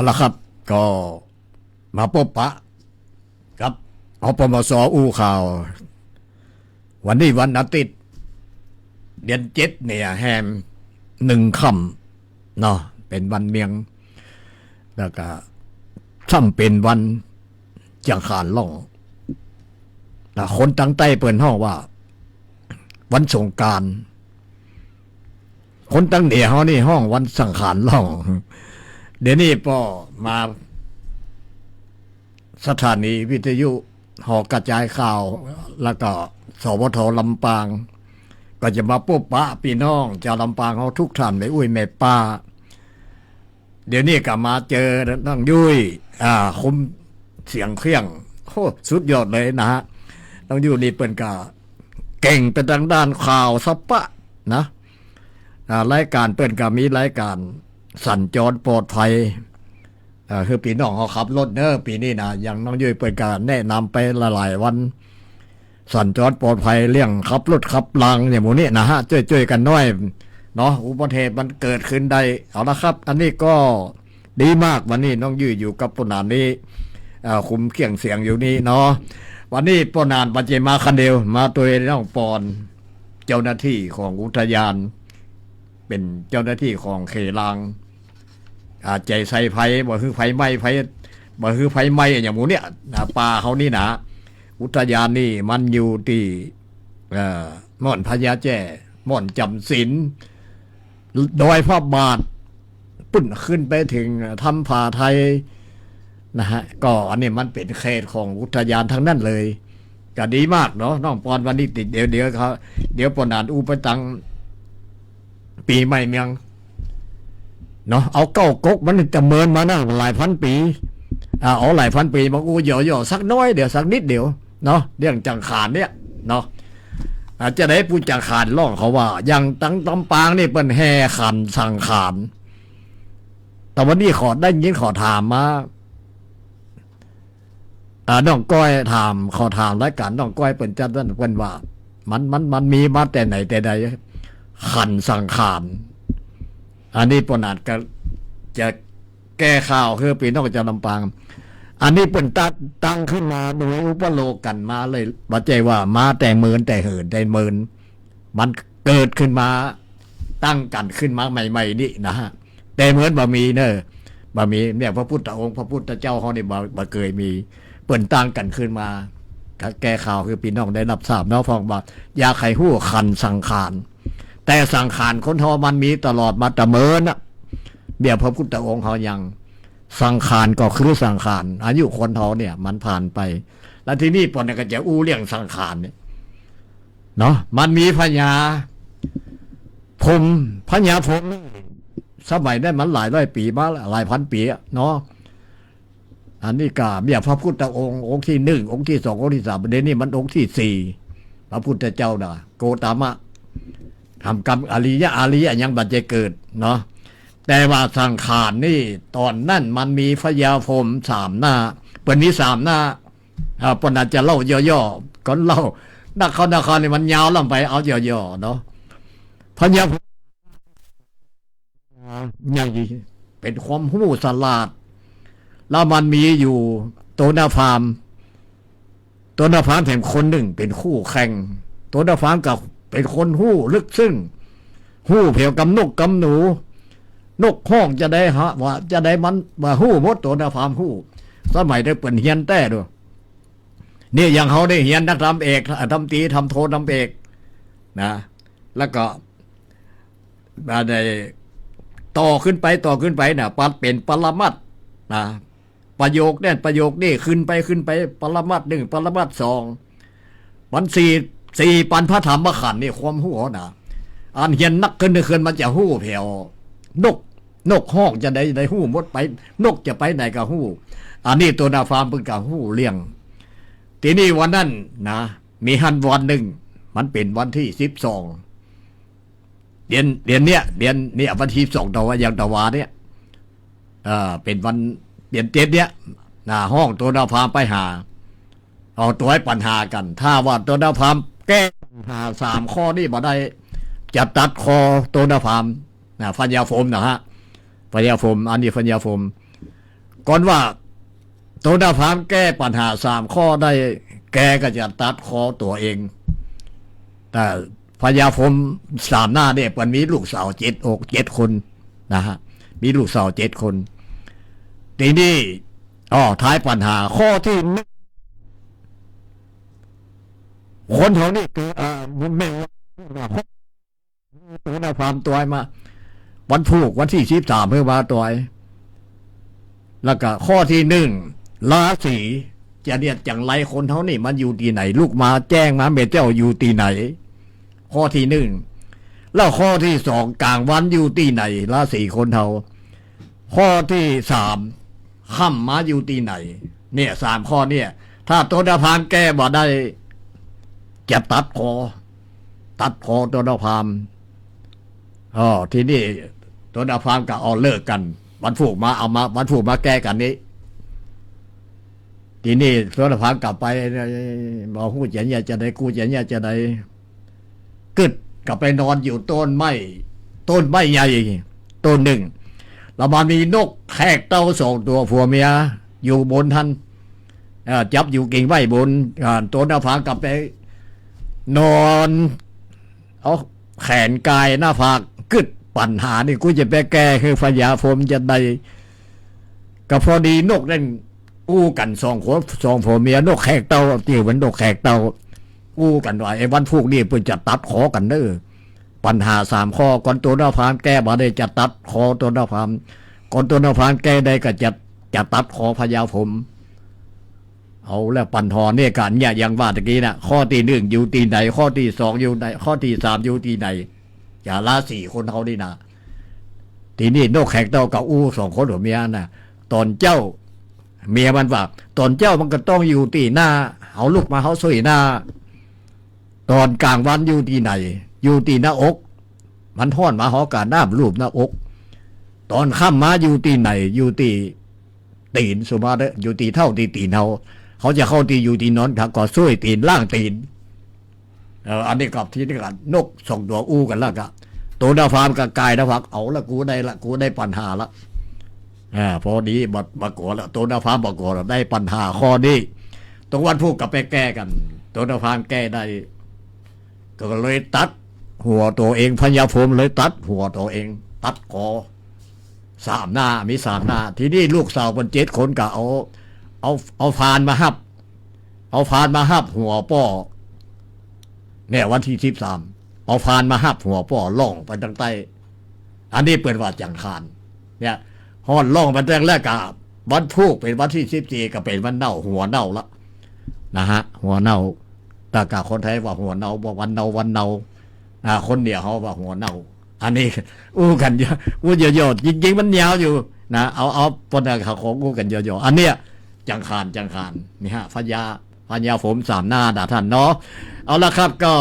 เอาละครับก็มาพบปะครับอปมสอู้ข่าววันนี้วันอาทิตย์เดือนเจ็ดเนี่ยแฮม1 ค่ำเนาะเป็นวันเมียงแล้วก็ช่ำเป็นวันจังขานล่องแต่คนตั้งใต้เปิดห้องว่าวันสงกรานต์คนตั้งเหนือเขานี่ห้องวันสังขารล่องเดี๋ยวนี้ก็มาสถานีวิทยุหอกระจายข่าวแล้วก็สวทลำปางก็จะมาพบปะพี่น้องชาวลำปางเขาทุกท่านในอุ้ยแม่ป้าเดี๋ยวนี้ก็มาเจอน้องยุ้ยคุมเสียงเครื่องโอ้สุดยอดเลยนะฮะน้องยุ้ยนี่เป็นกะเก่งเป็นทางด้านข่าวสปะนะรายการเป็นกะมีรายการสัญจรปลอดภัยคือปีน้องเขาขับรถเนอะปีนี้นะอย่างน้องยุ้ยเปิดการแนะนำไปหลายๆวันสัญจรปลอดภัยเรื่องขับรถขับรางเนี่ยหมูนี่นะฮะช่วยๆกันน้อยเนาะอุบัติเหตุมันเกิดขึ้นได้เอาละครับอันนี้ก็ดีมากวันนี้น้องยุ้ยอยู่กับปนานนี้คุมเคียงเสียงอยู่นี่เนาะวันนี้ปนานปัจเจมาคันเดียวมาตัวน้องปอนเจ้าหน้าที่ของอุทยานเป็นเจ้าหน้าที่ของเขลางใจใส่ไฟบ่คือไฟไหม้ไฟบ่คือไฟไหม้อย่างหมูเนี่ยป่าเขานี่นะอุทยานนี่มันอยู่ที่ม่อนพญาแจ้ม่อนจำศีลดอยพระบาทปุ่นขึ้นไปถึงถ้ำผาไทยนะฮะก็อันนี้มันเป็นเขตของอุทยานทั้งนั้นเลยก็ดีมากเนาะน้องปอนวันนี้ติดเดี๋ยวเขาเดี๋ยวปอนานอูไปตังปีใหม่เมียงเนาะเอาเก้ากกมันจะเมินมานะหลายพันปีเอาหลายพันปีมาอู้หย่อสักน้อยเดี๋ยวสักนิดเดียวเนาะเรื่องจังขานเนี่ยเนาะจะได้ผู้จังขานล่องเขาว่าอย่างตั้งตำปางนี่เป็นแห่ขันสังขานแต่วันนี้ขอได้ยินขอถามมาน้องก้อยถามขอถามรายการน้องก้อยเป็นจัดนั่นเป็นว่ามันมีมาแต่ไหนแต่ใดขันสังขารอันนี้ปนอาจจะแก้ข่าวคือปีนอกจากลำปางอันนี้เป็นตั้งขึ้นมาโดยอุปโลกกันมาเลยบัดใจว่ามาแต่เมินแต่เหินแต่เมินมันเกิดขึ้นมาตั้งกันขึ้นมาใหม่ๆนี่นะฮะแต่เหมือนบะมีเนอะบะมีเนี่ยพระพุทธองค์พระพุทธเจ้าเขาเนี่ยบ่เคยมีเปิ่นตั้งกันขึ้นมาแก้ข่าวคือพี่น้องได้รับทราบเนาะฟองว่าอยาไขหู้ขันสังขารแต่สังขารคนทอมันมีตลอดมาแต่เมินอะเดี๋ยวพระพุทธองค์เขายังสังขารก็คือสังขารอายุคนเขาเนี่ยมันผ่านไปแล้วที่นี่ปนก็จะอู้เรื่องสังขารเนี่ยเนาะมันมีพญาพรหมพญาพรหมสมัยได้มันหลายร้อยปีมาหลายพันปีเนาะอันนี้ก็เบี้ยพระพุทธองค์ที่1องค์ที่2องค์ที่3ประเด็นนี้มันองค์ที่4พระพุทธเจ้าน่ะโกตามะทำกรรมอริยะยังบัดจะเกิดเนาะแต่ว่าสังขารนี่ตอนนั้นมันมีพญาพรหม3 หน้าเปิดนี้3 หน้าปนอาจจะเล่าย่อๆก็เล่านักเขานี่มันยาวลงไปเอาย่อๆเนาะพญาพรหมอย่างนี้เป็นความหู้สลาดแล้วมันมีอยู่ตัวนาฟาร์มแห่งคนหนึ่งเป็นคู่แข่งตัวนาฟาร์มกับเป็นคนหู้ลึกซึ้งหู้เผียวกำนกกำหนูนกห้องจะได้ฮะว่าจะได้มันมาหู้มดตัวนาฟาร์มหู้สมัยได้เปิดเฮียนแต่ด้วยนี่อย่างเขาได้เฮียนนักทำเอกทำตีทำโททำเอกนะแล้วก็ได้ต่อขึ้นไปนะปัดเป็นปรมัตถ์นะประโยคนี่ขึ้นไปปรมัตถ์1ปรมัตถ์2มันสี่ปันพระธรรมขันธ์นี่ความหู้นะอันเฮียนนักขึ้นมันจะหู้แผ่วนกห้องจะได้หู้มดไปนกจะไปไหนก็หู้อันนี้ตัวนาฟาร์มเพิ่งก็หู้เลี้ยงทีนี้วันนั้นนะมีฮันวันหนึ่งมันเป็นวันที่12เดือนเนี้ยวันที่12ตะวันอย่างตะวาเนี่ยเป็นวันเดือน7เนี่ยห้องตัวนาฟาร์มไปหาเอาตัวให้ปัญหากันถ้าว่าตัวนาฟาร์มแก้ปัญหา3 ข้อนี่บ่ได้จะตัดคอตัวนาฟาร์มพญาโฟมนะฮะพญาโฟมอันนี้พญาโฟม ก่อนว่าตัวดาพามแก้ปัญหา3 ข้อได้แกก็จะตัดคอตัวเองแต่พญาพรหม3 หน้าเนี่ยมันมีลูกสาว7 คนนะฮะมีลูกสาว7 คนทีนี้ท้ายปัญหาข้อที่คนเขานี่คือมันไม่ตัวดาพามตัวมาวันพุธวันที่13เพื่อมาตัวแล้วก็ข้อที่ราศีจะเนี่ยจังไรคนเขานี่มันอยู่ที่ไหนลูกมาแจ้งมาเมเจ้าอยู่ที่ไหนข้อที่แล้วข้อที่2กลางวันอยู่ที่ไหนราศีคนเขาข้อที่3ค่ำมาอยู่ที่ไหนเนี่ย3 ข้อเนี่ยถ้าตัวดาพามแก้บ่ได้จะตัดคอตัวดาพามทีนี้ตัวดาพามกับเลิกกันวันพุธมาวันพุธมาแก้กันนี้ทีนี้ตัวดาพามกลับไปบอกกูจะเนี่ยจะได้กูจะเนี่ยจะได้กึดกลับไปนอนอยู่ต้นไม้ใหญ่ต้นหนึ่งแล้วมันมีนกแขกเต้า2 ตัวผัวเมียอยู่บนท่านจับอยู่กิ่งไม้บนตัวดาพามกลับไปนอนเอาแขนกายหน้าผากกึดปัญหานี่กูจะไปแก้คือพญาพรหมจะได้ก็พอดีนกนั่นอู้กัน2 คน2ผัวเมียนกแขกเต้าที่เหมือนนกแขกเต้าอู้กันว่าไอ้วันพุธนี่เพิ่นจะตัดคอกันเด้อปัญหา3 ข้อก่อนตัวดาพามแก้บ่ได้จะตัดคอตัวดาพามก่อนตัวดาพามแก้ได้ก็จะตัดคอพญาพรหมเอาแล้วปัญหาเนี่ยกันเนี่ยอย่างว่าตะกี้น่ะข้อที่1อยู่ที่ไหนข้อที่2อยู่ไหนข้อที่3อยู่ที่ไหนอย่าราศีคนเขานี่นะทีนี้นกแขกเต้ากับอู้2 คนหัวเมียน่ะตอนเจ้าเมียมันว่าตอนเจ้ามันก็ต้องอยู่ที่หน้าเอาลูกมาเขาสวยหน้าตอนกลางวันอยู่ที่ไหนอยู่ที่หน้าอกมันท่อนมาหอกาน้ำรูปหน้าอกตอนค่ำมาอยู่ที่ไหนอยู่ที่ตีนสมาเดอยู่ที่เท่าที่ตีนเขาจะเข้าที่อยู่ที่นอนถ้าก็สวยตีนล่างตีนอันนี้กับที่นี่กันนก2 ตัวอู้กันแล้วก็ตัวดาพามกับกายดาพักเอาละกูได้ปัญหาละพอดีบักโกแล้วตัวดาพามบักโกแล้วได้ปัญหาข้อนี้ตรงวันพูดกับไปแก้กันตัวดาพามแก้ได้ก็เลยตัดหัวตัวเองพญาพรหมเลยตัดหัวตัวเองตัดคอ3 หน้ามี3 หน้าทีนี้ลูกสาวคน7 คนก็เอาพานมาหับหัวป้อเนี่ยวันที่13เอาพานมาหับหัวป้อล่องไปทางใต้อันนี้เปิดว่าจังคารเนี่ยฮอดล่องไปทางแรกกับวันพุธเป็นวันที่14ก็เป็นวันเน่าหัวเน่าละนะฮะหัวเน่าแต่กะคนไทยว่าหัวเน่าบอกวันเน่าคนเดียวเขาว่าหัวเน่าอันนี้อู้กันเยอะอู้เยอะๆจริงๆมันยาวอยู่นะเอาปนเขาของอู้กันเยอะๆอันเนี้ยจังคารนี่ฮะพญาผม3 หน้าด่าท่านเนาะเอาละครับก็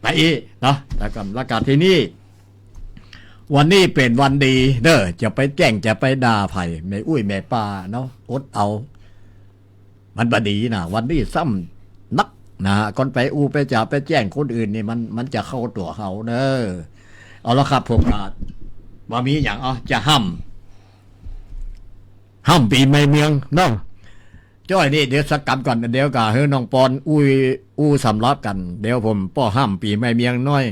ไปเนาะแล้วกันที่นี่วันนี้เป็นวันดีเด้อจะไปแจ้งจะไปด่าไผ่แม่อุ้ยแม่ป้าเนาะอดเอามันบดีนะวันนี้ซ้ำนักนะก่อนไปไปจ่าไปแจ้งคนอื่นนี่มันจะเข้าตัวเขาเด้อเอาละครับผมว่ามีอย่างจะห้ำปีใหม่เมืองเนาะจ้อยนี่เดี๋ยวสักกันก่อนเดี๋ยวกะเฮ้น้องปอนสำรับกันเดี๋ยวผมป้อห้ำปีใหม่เมียงน้อย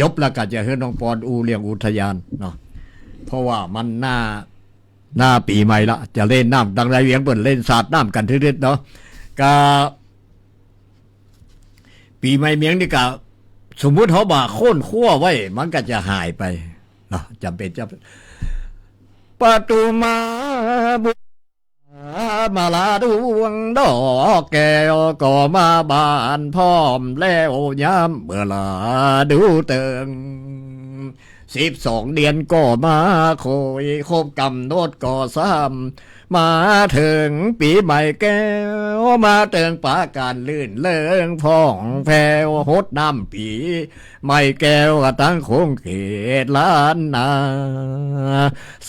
จบแล้วก็จะเฮ้น้องปอนเลี้ยงอุทยานเนาะเพราะว่ามันหน้าปีใหม่ละจะเล่นน้ำดังไรเวียงเปิดเล่นสาดน้ำกันทีเดียวเนาะก็ปีใหม่เมียงนี่ก็สมมุติเขาบ่าโค่นขั้วไว้มันก็จะหายไปเนาะจำเป็นจะประตูมาลาดวงดอกแก้วก็มาบ้านพร้อมแล้วยามเมื่อลาดูเติง12 เดือนก็มาโคยครบกำหนดก็ซ้ำมาถึงปีใหม่แก้วมาเติงปาการลื่นเลิงพ่องแผ่วหดน้ำปีไม่แก้วก็ตั้งคงเขตล้านนา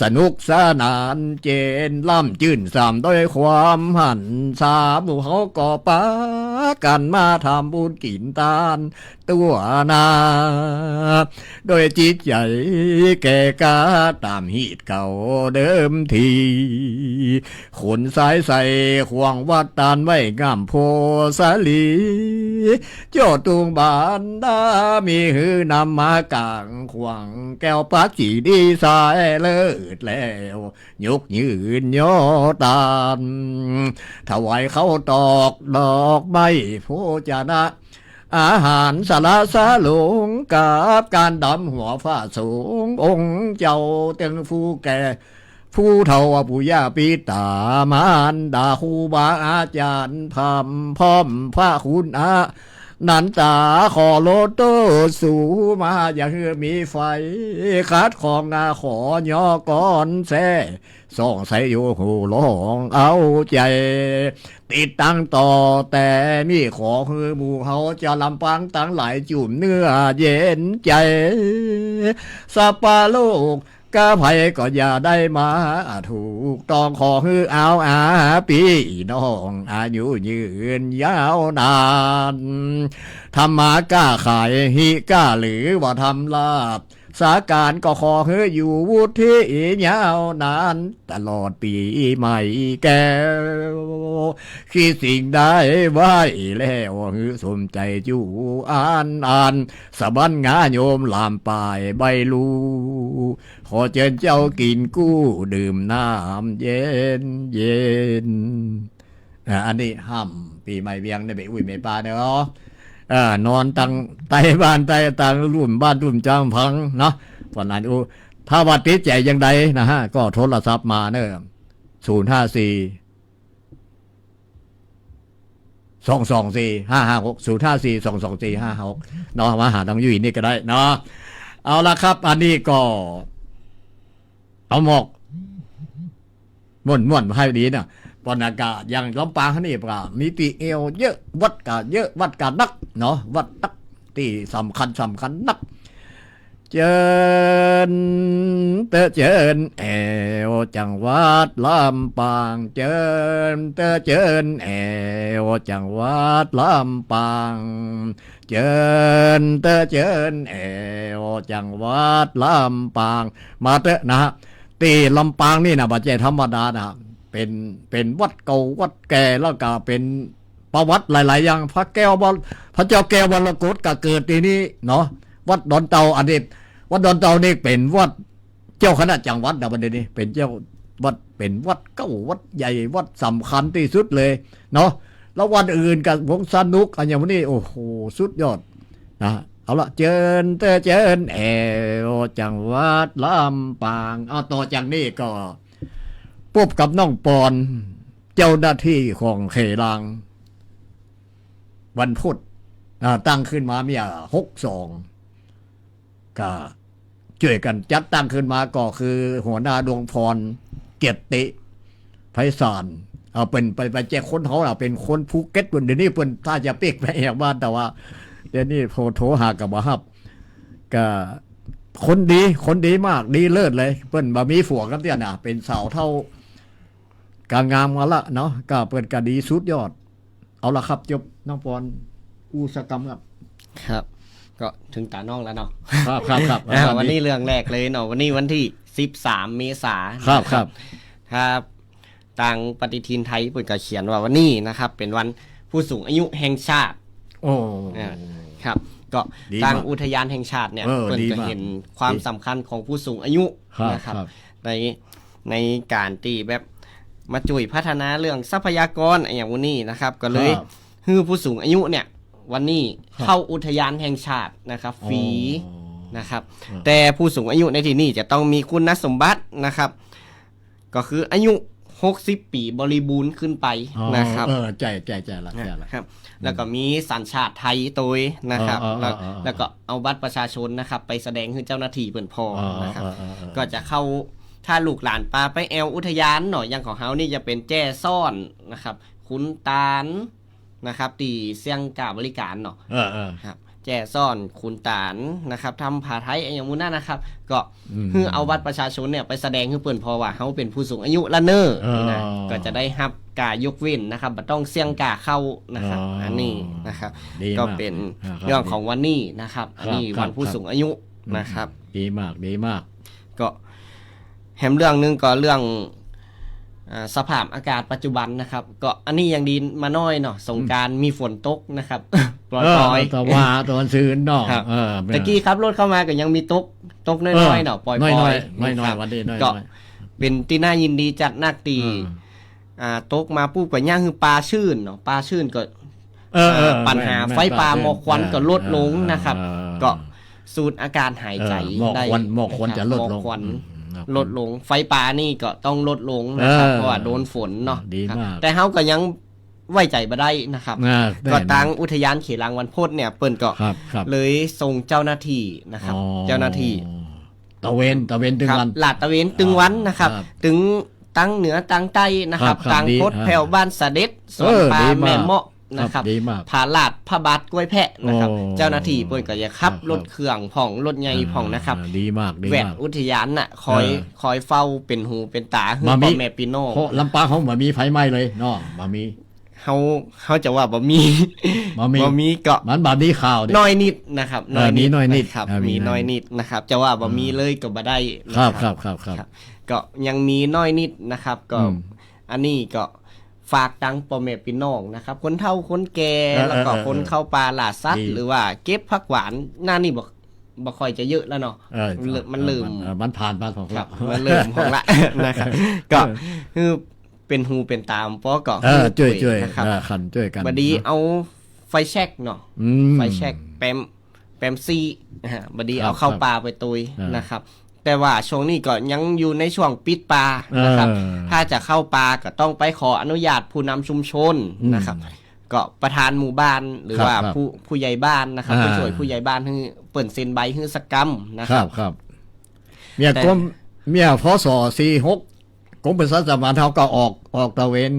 สนุกสนานเจนล่ำจื่นสามด้วยความหันสาหมู่เขาก็ปากันมาทำบุญกินตาน ตัวนาโดยจิตใจแก่กาตามหีดเก่าเดิมทีขนสายใส่ห่วงวัดตานไว้งามโพสาลีโจตุงบานดามีหือนำมากลางขวางแก้วปักจีดีสายเลิศแล้วยกยืนย่อตานถวายเขาตอกดอกไม้โพจนะ อาหารสาระสาหลงกับการดำหัวฟ้าสูงองค์เจ้าเต็งผู้แก่ผู้เฒ่าผู้ย่าปีตามารดาครูบาอาจารย์พามพร้อมพระคุณอานันตาขอโลโตสูมาอย่างมีไฟคัดของงาขอย่อก่อนแซ่ส่องใส่อยู่หูลองเอาใจติดตั้งต่อแต่มีขอคือหมู่เขาจะลำปังตั้งหลายจุ่มเนื้อเย็นใจสัปปะโลกกะไผก็อย่าได้มาถูกต้องขอคือเอาปีน้องอายุยืนยาวนานธรรมาก้าขายหิก้าหรือว่าทำลาบสาการก็ขอให้อยู่วุฒิยาวนานตลอดปีใหม่แก้วคิดสิ่งได้ไว้แล้วฮือสมใจจูอ่านสะบันงาโยมลามปลายใบลูขอเชิญเจ้ากินกู้ดื่มน้ำเย็นเย็นอันนี้ห้ามปีใหม่เวียงในเบอุ้ยเมปาเนาะนอนตังไตบ้านไตตังรุ่มบ้านรุ่มจางพังเนาะวันนั้นถ้าวัดติดใจยังไงนะฮะก็โทรศัพท์มาเนอะ054-224-556 เนาะมาหาทางยุ้ยนี่ก็ได้เนาะเอาละครับอันนี้ก็เอาหมกม่วนให้ดีนะบรรยากาศอย่างลำปางนี่ปะมีตีเอวเยอะวัดกาเยอะวัดกานักเนาะวัดนักที่สำคัญนักเจิญเจิญแอวจังหวัดลำปางเจิญแอวจังหวัดลำปางเจิญแอวจังหวัดลำปางมาเถอะนะตีลำปางนี่นะบัจเจธรรมดานะเป็นวัดเก่าวัดแก่แล้วก็เป็นประวัติหลายๆอย่างพระเจ้าแก้ววรกตก็เกิดที่นี่เนาะวัดดอนเตาอันนี้วัดดอนเตานี่เป็นวัดเจ้าคณะจังหวัดนะบัดนี้เป็นเจ้าวัดเป็นวัดเก่าวัดใหญ่วัดสำคัญที่สุดเลยเนาะแล้ววันอื่นกับวงสนุกอันอย่างนี้โอ้โหสุดยอดนะเอาละเจิญแอวจังหวัดลำปางเอาต่อจากนี้ก็พบกับน้องปอนเจ้าหน้าที่ของเขลังวันพุธตั้งขึ้นมาเมื่อ62ก็ช่วยกันจัดตั้งขึ้นมาก็คือหัวหน้าดวงพรเกียรติไพศาลเป็นไปแจ้งคนเขาเป็นคนภูเก็ตเดี๋ยวนี้เพิ่นถ้าจะเป๊กไปอย่างบ้านแต่ว่าเดี๋ยวนี้โทรหากับบ่ฮับก็คนดีมากดีเลิศเลยเพิ่นบ่มีผัวกันเตี้ยน่ะเป็นสาวเท่ากางามมาละเนาะก็เปิดกะดีสุดยอดเอาละครับจบน้องปอนอุตสาหกรรมครับก็ถึงตาน้องแล้วเนาะครับวันนี้เรื่องแรกเลยเนาะวันนี้วันที่13เมษายนครับทางปฏิทินไทยเปิดก็เขียนว่าวันนี้นะครับเป็นวันผู้สูงอายุแห่งชาติครับก็ทางอุทยานแห่งชาติเนี่ยเปิดก็เห็นความสำคัญของผู้สูงอายุนะครับในการตีแบบมาช่วยพัฒนาเรื่องทรัพยากรอย่างวันนี้นะครับก็เลยให้ผู้สูงอายุเนี่ยวันนี้เข้าอุทยานแห่งชาตินะครับฟรีนะครับแต่ผู้สูงอายุในที่นี้จะต้องมีคุณสมบัตินะครับก็คืออายุ60 ปีบริบูรณ์ขึ้นไปนะครับใจละครับแล้วก็มีสัญชาติไทยตัวนะครับแล้วก็เอาบัตรประชาชนนะครับไปแสดงให้เจ้าหน้าที่เปิ่นพอนะครับก็จะเข้าถ้าลูกหลานปลาไปแอวอุทยานหน่อยอย่างของเฮานี่จะเป็นแจ้ซ่อนนะครับขุนตาลนะครับตีเสี่ยงกาบริการเนาะครับ แจ้ซ่อนขุนตาลนะครับทำผาไทยอย่างมูนั่นนะครับ ก็คือเอาบัตรประชาชนเนี่ยไปแสดงให้เปิ่นพอว่าเขาเป็นผู้สูงอายุละเนอนะก็จะได้รับการยกเว้นนะครับบ่ต้องเสี่ยงกาเข้านะครับอันนี้นะครับก็เป็นเรื่องของวันนี้นะครับอันนี้วันผู้สูงอายุนะครับดีมากดีมากก็แถมเรื่องนึงก็เรื่องสภาพอากาศปัจจุบันนะครับก็อันนี้ยังดีมาน้อยเนาะสงกรานต์มีฝนตกนะครับปล่อยๆแต่ว่าตอนซื้อเนาะตะกี้ครับรถเข้ามาก็ยังมีตกน้อยๆเนาะปล่อยๆน้อยๆวันนี้น้อยๆก็เป็นที่น่ายินดีจัดนักตีตกมาปุ๊บก็ย่างคือปลาชื่นเนาะปลาชื่นก็ปัญหาไฟป่าหมอกควันก็ลดลงนะครับก็สูดอากาศหายใจได้หมอกควันจะลดลงลดลงไฟป่านี่ก็ต้องลดลงนะครับเพราะว่าโดนฝนเนาะแต่เฮาก็ยังไว้ใจบ่ได้นะครับก็ทางอุทยานเขตรางวันโพธิ์เนี่ยเปิ้นก็เลยส่งเจ้าหน้าที่นะครับเจ้าหน้าที่ตะเวนตึงวันลาดตะเวนตึงวันนะครับถึงตั้งเหนือตั้งใต้นะครับตั้งโคดแผ่วบ้านสะเด็ดสวนปลาแม่เมาะนะครับผาลาดพระบาทกล้วยแพะนะครับเจ้าหน้าที่เปิ้นก็จะขับรถเครื่องผ่องรถใหญ่ผ่องนะครับดีมากแวดอุทยานน่ะคอยเฝ้าเป็นหูเป็นตาให้พ่อแม่พี่น้องลำปางเขาบ่มีไฟไหม้เลยเนาะบ่มีเขาจะว่าบ่มีก็มันบ่มีข่าวน้อยนิดนะครับน้อยนิดครับมีน้อยนิดนะครับจะว่าบ่มีเลยก็บ่ได้ครับก็ยังมีน้อยนิดนะครับก็อันนี้ก็ฝากตังพ่อแม่พี่น้องนะครับคนเฒ่าคนแก่แล้วก็คนเข้าป่าล่าสัตว์หรือว่าเก็บผักหวานหน้านี่บ่ค่อยจะเยอะแล้วเนาะมันลืมมันผ่านมาของละมันลืมของละนะครับก็คือเป็นหูเป็นตามเพราะก็ช่วยนะครับคันช่วยกันบัดนี้เอาไฟแช็กเนาะไฟแช็กแปมซีบัดนี้เอาเข้าป่าไปตุยนะครับแต่ว่าช่วงนี้ก็ยังอยู่ในช่วงปิดป่านะครับถ้าจะเข้าป่าก็ต้องไปขออนุญาตผู้นำชุมชนนะครับก็ประธานหมู่บ้านหรือว่าผู้ใหญ่บ้านนะครับผู้ช่วยผู้ใหญ่บ้านคือเปิ่นเซ็นใบคือสกรรมนะครับเมียพศ46กรมประชาสัมพันธ์เขาก็ออกตะเวน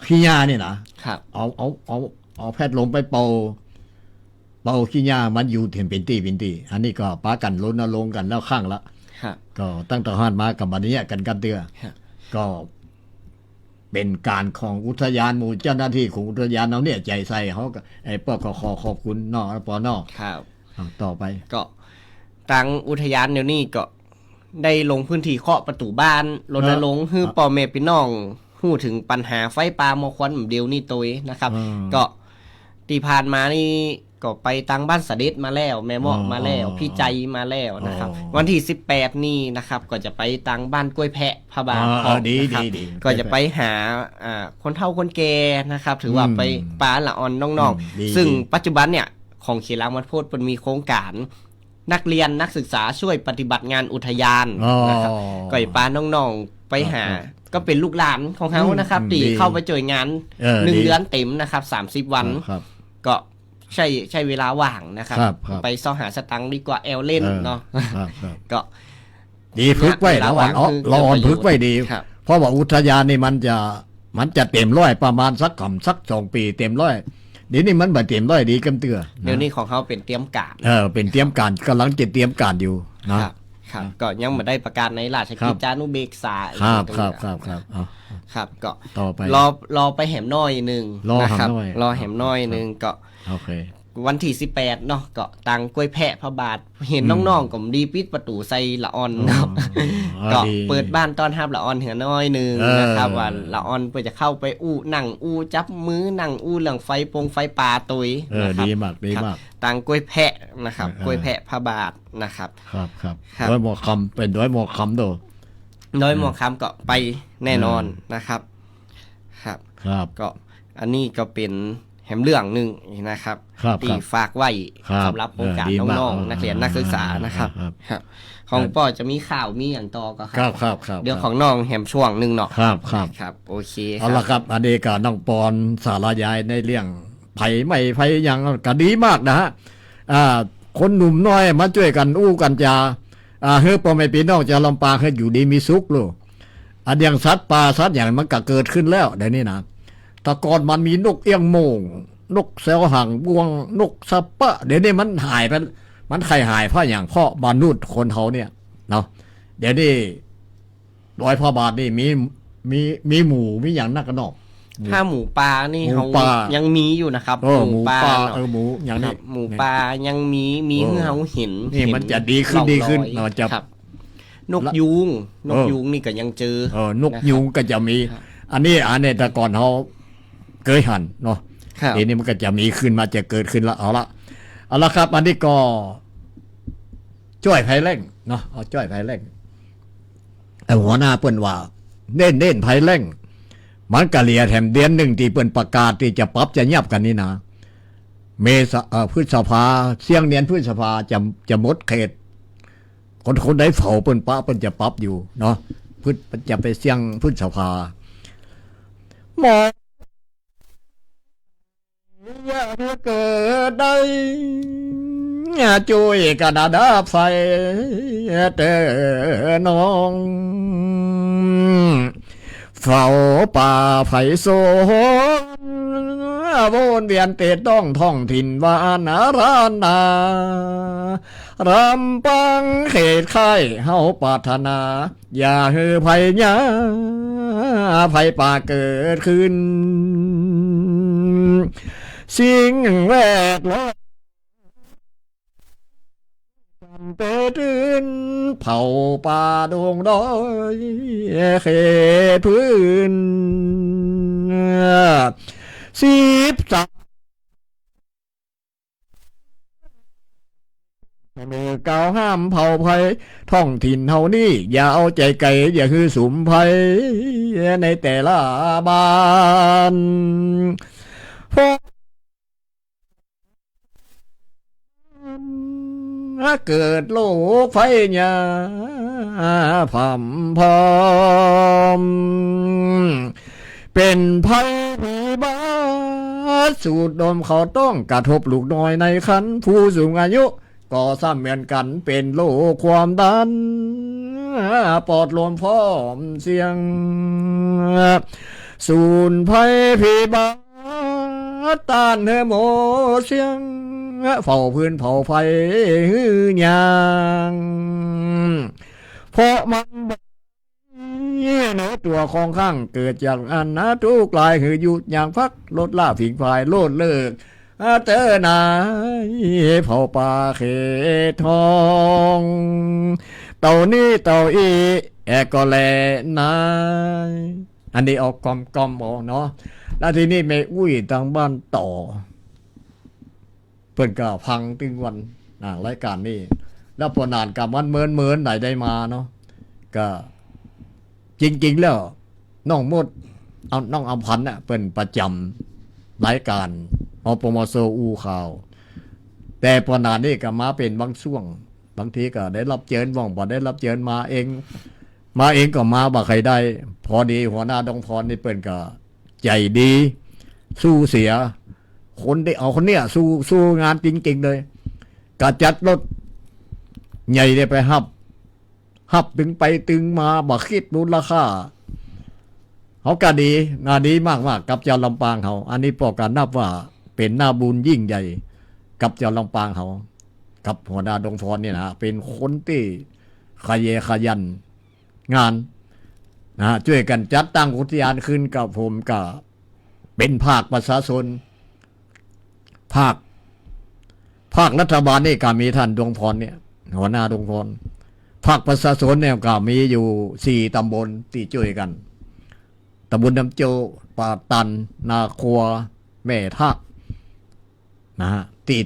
ขี้ยานี่นะครับเอาแพทย์ลงไปเป่าขี้ยามันอยู่เห็นเป็นตีอันนี้ก็ปากันรณรงค์กันแล้วข้างละก็ตั้งแต่ฮอดมากับบัดนี้กันเตือก็เป็นการของอุทยานหมู่เจ้าหน้าที่ของอุทยานเราเนี่ยใจใส่เขาก็ไอ้พวกขอขอบคุณเนาะปอนอครับต่อไปก็ทางอุทยานเดี๋ยวนี้ก็ได้ลงพื้นที่เคาะประตูบ้านรณรงค์ให้พ่อแม่พี่น้องฮู้ถึงปัญหาไฟป่าหมอกควันแบบเดียวนี่ตัวนะครับก็ที่ผ่านมานี่ก็ไปตังบ้านสะเด็ดมาแล้วแม่เมาะมาแล้วพี่ใจมาแล้วนะครับวันที่18นี่นะครับก็จะไปตังบ้านกล้วยแพะพระบาทดีก็จะไปหาคนเฒ่าคนแก่นะครับถือว่าไปปาละอ่อนน้องๆซึ่งปัจจุบันเนี่ยของเขตรางวันโพธิ์มันมีโครงการนักเรียนนักศึกษาช่วยปฏิบัติงานอุทยานนะครับก็ปาน้องๆไปหาก็เป็นลูกหลานของเขานะครับตีเข้าไปจ่วยงาน1เดือนเต็มนะครับ30วันก็ใช้เวลาว่างนะครับไปซ่อหาสตังค์ดีกว่าแอลเล่นเนาะก็ดีฝึกไว้แล้วเราอ่อนฝึกไว้ดีเพราะว่าอุทยานนี่มันจะเต็มร้อยประมาณสัก2 ปีเต็มร้อยเดี๋ยวนี้มันบ่เต็มร้อยดีกำเตือเดี๋ยวนี้ของเขาเป็นเตรียมการเป็นเตรียมการกำลังจะเตรียมการอยู่นะครับก็ยังไม่ได้ประกาศในราชกิจจานุเบกษาครับก็ต่อไปรอไปแหมน้อยนึงนะครับรอแหมน้อยนึงก็โอเควันที่18เนาะก็ตังกล้วยแพะพระบาทเห็นน้องๆก็ดีปิดประตูใส่ละอ่อนเนาะก็เปิดบ้านต้อนรับละอ่อนเหือน้อยนึงนะครับว่าละอ่อนเพื่อจะเข้าไปนั่งจับมือนั่งเรื่องไฟป่าตุยดีมากตังกล้วยแพะนะครับกล้วยแพะพระบาทนะครับครับด้วยหมอคำเป็นด้วยหมอคำโดยหมอคำก็ไปแน่นอนนะครับครับก็อันนี้ก็เป็นแหมเรื่องนึงนะครับที่ฝากไว้สำหรับโครงการน้องๆนักเรียนนักศึกษานะครับของป่อจะมีข่าวมีอย่างต่อก็ครับเดี๋ยวของน้องแหมช่วงนึงเนาะครับโอเคเอาละครับอันนี้ก็น้องปอนสารยายในเรื่องไผไม่ไผยังก็ดีมากนะฮะคนหนุ่มน้อยมาช่วยกันกันจาเฮ้อพ่อแม่พี่น้องจะลำปางให้อยู่ดีมีสุขลูกอันอย่างสัตว์ป่าสัตว์อย่างมันก็เกิดขึ้นแล้วเดี๋ยวนี้นะแต่ก่อนมันมีนกเอี้ยงโมง นกแสวหางบวงนกสะปะเดี๋ยวนี้มันหายไปมันใครหายเพราะอย่างเพราะมนุษย์คนเขาเนี่ยเนาะเดี๋ยวนี้ร้อยพระบาทนี่มีหมูมีอย่างนักกันนอก ถ้าหมูปลานี่ หมู เขา ปลา ยังมีอยู่นะครับ หมูปลา เนาะ หมูอย่าง ครั นี้ บหมูปลายังมีให้เราเห็น นี่มันจะดีขึ้น ร่อง ดีขึ้น รอย เนาะจะ ครับ นกยูงนี่ก็ยังเจอ นกยุงก็จะมี ครับ อันนี้แต่ก่อนเขาเคยหันเนาะ ครับ ทีนี้มันก็จะมีขึ้นมาจะเกิดขึ้นละเอาละครับ อันนี้ก็จ้อยไผ่เร่งเนาะเอาจ้อยไผ่เร่งไอ้หัวหน้าเปิ้นว่าเน้นไผ่เร่งมันกะเลียแถมเดือนหนึ่งที่เปิ้นประกาศที่จะปรับจะเงียบกันนี่นะเมษาพฤษภาเสียงเดือนพฤษภาจะหมดเขตคนได้เฝ้าเปิ้นปะเปิ้นจะปรับอยู่เนาะจะไปเสียงพฤษภาหมออยากเกิดได้ช่วยกระดาษไฟเตอน้องเฝ้าป่าไผ่โซวนเวียนเตะต้องท้องถิ่นวานารานา รำปังเขตไข่เฮาปรารถนา อย่าฮือภัยยาภัยป่าเกิดขึ้น สิ่งแวดล้อมเปิดตื่นเผาป่าดงดอยเขตพื้น13มือเก่าห้ามเผาภัยท้องถิ่นเฮานี่อย่าเอาใจไก่อย่าคือสุมภัยในแต่ละบ้านพอเกิดโลกไฟหยาผ่ำพอมเป็นภัยผีบ้าสูดดมเขาต้องกระทบลูกน้อยในคันผู้สูงอายุก็ซ้ำเหมือนกันเป็นโรคความดันปอดลมพร้อมเสียงสูนภัยผีบ้าต้านเฮโมเสียงเฝ้าพื้นเผาไฟหื้อยางเพราะมันเนื้อตัวของข้างเกิดจากอันนะทุกลายคือหยุดอย่างพักลดล่าผิงพายโลดเลิกเตอนายเผาป่าเขตทองเต่านี้เต่าอีก็แลนายอันนี้ออกกอมออกเนาะแล้วทีนี้แม่อุ้ยทางบ้านต่อเพิ่นก็พังตึงวันรายการนี้แล้วพอนานกับมันเมินไหนได้มาเนาะก็จริงๆแล้วน้องมดเอาน้องอำพันธ์น่ะเป็นประจำรายการอปมสอูข่าว แต่พอนานนี่ก็มาเป็นบางช่วงบางทีก็ได้รับเชิญบ้างบ่ได้รับเชิญมาเองก็มาบ่ใครได้พอดีหัวหน้าดงพรนี่เปิ้นก็ใจดีสู้เสียคนได้เอาคนเนี้ยสู้งานจริงๆเลยก็จัดรถใหญ่ได้ไปฮับตึงไปตึงมาบ่คิดมูลค่าเขาก็ดีงานดีมากๆกับเจ้าลำปางเขาอันนี้ปอกการนับว่าเป็นหน้าบุญยิ่งใหญ่กับเจ้าลำปางเขากับหัวหน้าดงพรเนี่ยนะเป็นคนที่ขยันงานช่วยกันจัดตั้งอุทยานขึ้นกับผมก็เป็นภาคประชาชนภาครัฐบาลนี่ก็มีท่านดวงพรเนี่ยหัวหน้าดวงพรภาคประชาชนเนี่ยก็มีอยู่4ตำบลที่ช่วยกันตำบลน้ำโจป่าตันนาคัวแม่ทากนะฮะ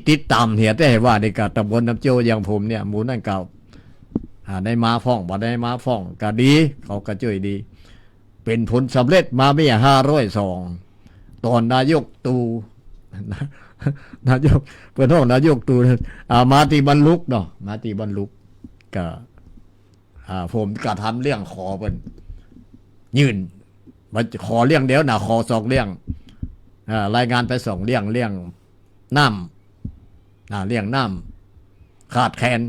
ติดตามเหียแต่ว่านี่ก็ตำบลน้ำโจอย่างผมเนี่ยหมู่นั่นเก่าได้มาฟ้องบ่ได้มาฟ้องก็ดีเขาก็ช่วยดีเป็นผลสำเร็จมาไม่502ตอนนายกตู่นายกเพื่อนห้องนายกตู่มาตีบรรลุกเนาะมาตีบรรลุกก็ผมก็ทำเรื่องขอเป็นยื่นมาขอเรื่องเดียวนะขอ2เรื่องรายงานไป2เรื่องน้ำเรื่องน้ำขาดแคลน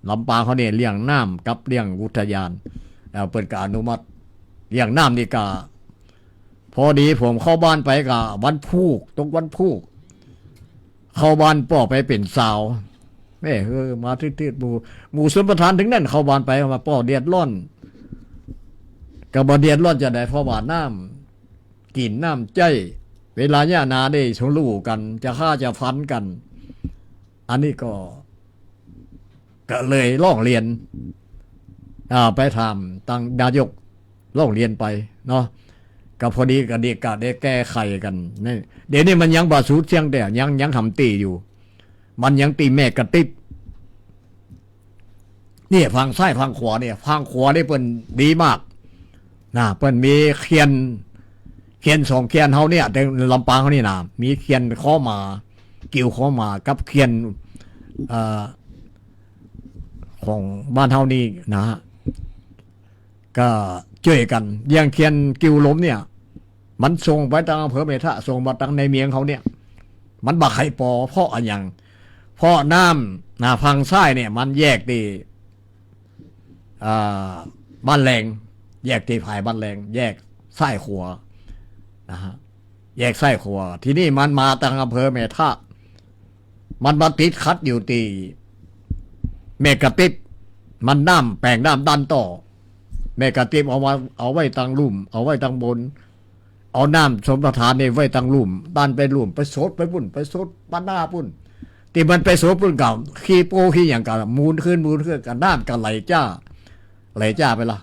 ลำปางเขาเนี่ยเรื่องน้ำกับเรื่องอุทยานเปิดการอนุมัติเรื่องน้ำนี่ก็พอดีผมเข้าบ้านไปกับวันพูกตรงวันพูก เข้าบ้านป่อไปเป็นสาวแม่มาทืดๆหมู่ส่วนประธานถึงนั่นเข้าบ้านไปมาป่อเดือดร้อนก็บ่เดือดร้อนจะได้เพราะว่าน้ำกินน้ำใจเวลาเนี่ยนาได้ชรู้กันจะฆ่าจะฟันกัน อันนี้ก็เลยร้องเรียนไปทำตั้งนายกร้องเรียนไปเนาะก็พอดีกับเด็กก็ได้แก้ไขกันนี่เดี๋ยวนี้มันยังบาสูดเชียงแต่ยังทำตีอยู่มันยังตีแม่กระติบนี่ฟังซ้ายฟังขวาเนี่ยฟังขวาได้เปิ้นดีมากนะเปิ้นมีเขียนสองเขียนเฮาเนี่ยแต่ลำปางเฮานี่นะมีเขียนข้อมากิ่วข้อมากับเขียนของบ้านเฮานี่นะฮะก็ช่วยกันอย่างเขียนกิ่วล้มเนี่ยมันส่งไปทางอำเภอเมทะส่งมาทางในเมียงเขาเนี่ยมันบักไข่ปอเพราะอะไรอย่างเพราะน้ำฟังซ้ายเนี่ยมันแยกที่บ้านแรงแยกที่ภายบ้านแรงแยกซ้ายขวานะฮะแยกซ้ายขวาที่นี่มันมาทางอำเภอเมทะมันมาติดคัดอยู่ที่เมกะติบมันน้ำแปลงน้ำดันต่อเมกะติบเอาไว้ตั้งลุ่มเอาไว้ตั้งบนเอาน้ำสมประทานเนี่ยไว้ตั้งลุ่มดันไปลุ่มไปโซดไปปุ่นไปโซดบ้านหน้าปุ่นที่มันไปโซดปุ่นเก่าขี้โป้ขี้อย่างกันมูลขึ้นกันน้ำกันไหลจ้าไปละ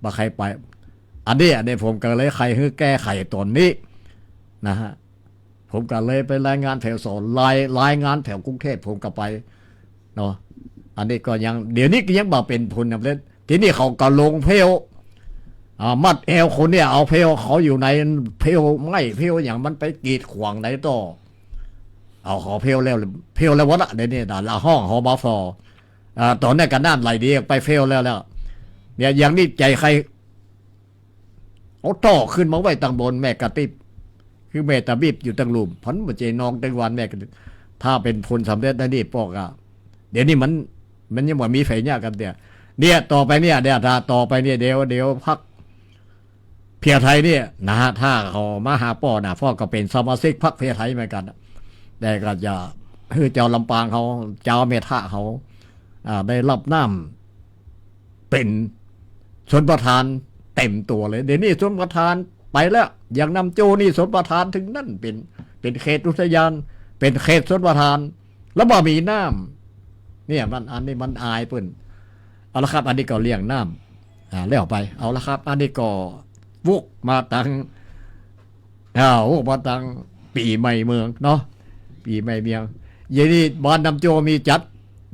บ่ใครไปอันนี้ผมก็เลยใครให้แก้ไขตอนนี้นะฮะผมก็เลยไปรายงานแถวสอนรายงานแถวกรุงเทพผมก็ไปเนาะอันนี้ก็ยังเดี๋ยวนี้ก็ยังบ่เป็นผลสำเร็จทีนี้เขาก็ลงเพลมัดเอวคนเนี่ยเอาเพลเขาอยู่ในเพลไม่เพลอย่างมันไปกีดขวางไหนต่อเอาขอเพลแล้ววะละเดี๋ยวนี้ละห้องหอบฟตอนนี้กันด้านไหลดีไปเพลแล้วเนี่ยอย่างนี้ใจใครเอาต่อขึ้นมาไว้ตั้งบนแม่กระติบคือแม่ตะบีบอยู่ตั้งหลุมพันมาเจนองตั้งวันแม่กระติบถ้าเป็นผลสำเร็จได้นี่ปอกเดี๋ยวนี้มันยังว่ามีไฟเนี่ยกันเนี่ยต่อไปเนี่ยถ้าต่อไปเนี่ยเดี๋ยวพักเพียไทยเนี่ยนะฮะถ้าเขามาหาป่อนะพ่อก็เป็นสมาชิกพรรคเพียไทยเหมือนกันแต่ก็จะเจ้าลำปางเขาเจ้าเมทะเขาได้รับน้ำเป็นชนประธานเต็มตัวเลยเดี๋ยวนี้ชนประธานไปแล้วอย่างนำโจนี่ชนประธานถึงนั่นเป็นเขตอุทยานเป็นเขตชนประธานแล้วบ่มีน้ำเนี่ยมันอันนี้มันอายเปิ้นเอาละครับอันนี้ก็เลี้ยงน้ำแล้วไปเอาละครับอันนี้ก็วกมาตั้งวกมาตั้งปีใหม่เมืองเนาะปีใหม่เมืองอย่างนี้บ้านนำโจมีจัด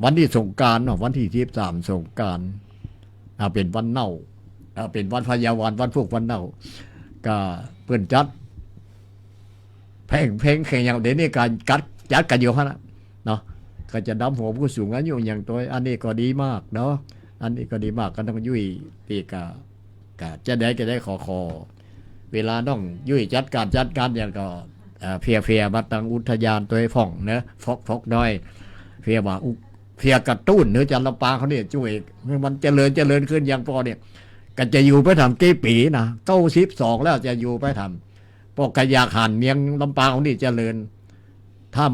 วันที่สงกรานต์วันที่23สงกรานต์เป็นวันเน่าเป็นวันพยาวันวันพวกวันเน่าก็เปิ้นจัดเพลงแข่งอย่างเดี๋ยวนี้การจัดกันอยู่ฮะเนาะก็จะดำหัวผู้สูงอายุอย่างตัวอันนี้ก็ดีมากเนาะอันนี้ก็ดีมากก็ต้องยุ่ยตีกะจะได้ขอเวลาต้องยุ่ยจัดการอย่างก็เพียมาตั้งอุทยานตัวฟ่องเนะฟอกน้อยเพียว่าเพียกระตุ้นเนื้อจันลำปางเขาเนี่ยช่วยมันเจริญขึ้นอย่างพอเนี่ยก็จะอยู่ไปทำกี่ปีนะ92แล้วจะอยู่ไปทำพวกกระยาหันเมียงลำปางเขานี่เจริญถ้า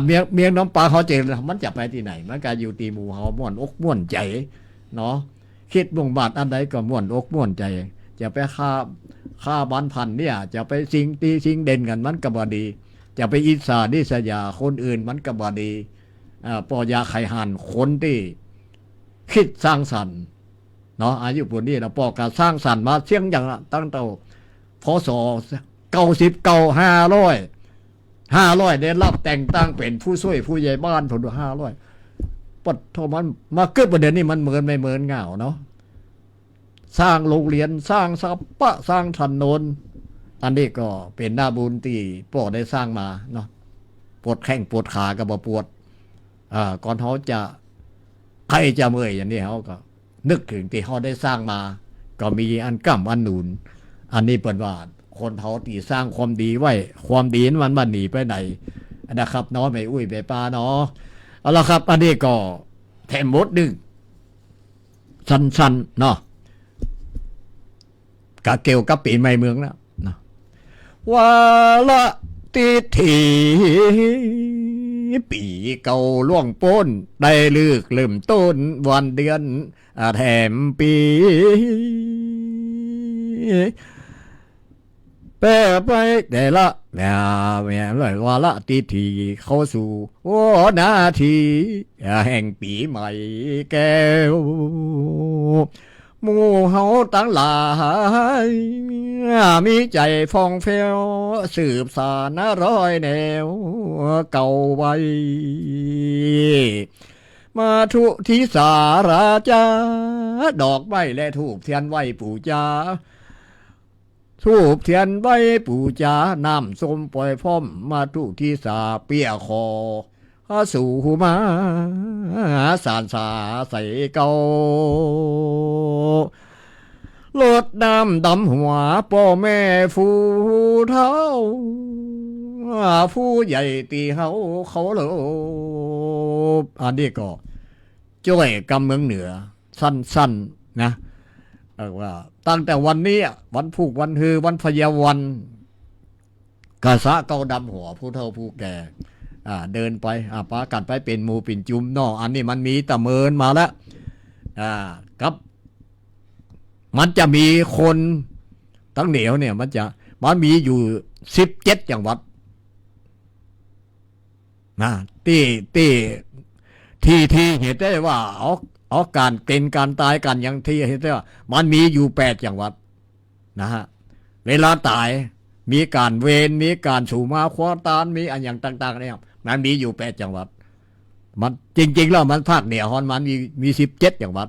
เมียงน้ำปลาเขาเจริญมันจะไปที่ไหนมันก็อยู่ตีหมู่เขาม่วนอกม่วนใจเนาะคิดบ่งบาดอันใดก็ม่วนอกม่วนใจจะไปฆ่าบ้านพันเนี่ยจะไปสิงเด่นกันมันก็บ่ดีจะไปอิจฉานิสยาคนอื่นมันก็บ่ดีปอยาไข่หันคนที่คิดสร้างสรรค์เนาะอายุปุ่นนี่เราปอการสร้างสรรค์มาเชียงอย่างตั้งแต่พศ500ได้รับแต่งตั้งเป็นผู้ช่วยผู้ใหญ่บ้านผล500ปัดโทมันมาเกิดประเด็นนี้มันเหมือนไม่เหมือนเงาเนาะสร้างโรงเรียนสร้างสัปปะสร้างถนนอันนี้ก็เป็นหน้าบุญที่พ่อได้สร้างมาเนาะปวดแข้งปวดขากับปวดก่อนเขาจะใครจะเมื่อยอย่างนี้เขาก็นึกถึงที่เขาได้สร้างมาก็มีอันก้ำอันหนุนอันนี้เป็นว่าคนเขาตีสร้างความดีไว้ความดีนั้นมันหนีไปไหนนะครับเนาะไม่อุ้ยไปปลาเนาะเอาละครับอันนี้ก็แถมมดดึงสั้นๆเนาะกะเกี่ยวกับปีใหม่เมืองแล้วนะว่าละ ติทีปีเก่าล่วงพ้นได้เลือกเริ่มต้นวันเดือนแถมปีแปรไปแต่ละแม่เลยว่าละติทีเข้าสู่นาทีแห่งปีใหม่แก้วหมู่เฮาตั้งหลายมีใจฟองเฟลสืบสานร้อยแนวเก่าไว้มาทุทิสาราจาดอกไม้และทูบเทียนไหวปู่จาทูบเทียนใบปู่จาน้ำส้มปล่อยพร้อมมาทุทิสาเปียคอสู่มาสารสาใส่เก่าลดน้ำดำหัวพ่อแม่ฟูเท้าผู้ใหญ่ตีเขาโลบอันนี้ก็จ้อยกำเมืองเหนือสั้นๆนะว่าตั้งแต่วันนี้วันผูกวันฮือวันพยาวันกษะเก่าดำหัวผู้เฒ่าผู้แก่เดินไปปากันไปเป็นหมู่เป็นจุ่มนออันนี้มันมีตะเมินมาแล้วครับมันจะมีคนตั้งเหนียวเนี่ยมันมีอยู่17จังหวัดนะที่เห็นได้ว่าเอาการเกณฑ์การตายกันอย่างที่เห็นได้ว่ามันมีอยู่8จังหวัดนะฮะเวลาตายมีการเวรมีการสู่มาคว้าตานมีอันอย่างต่างๆเนี่ยมันมีอยู่8จังหวัดมันจริงๆแล้วมันภาคเหนือฮอนมันมี17จังหวัด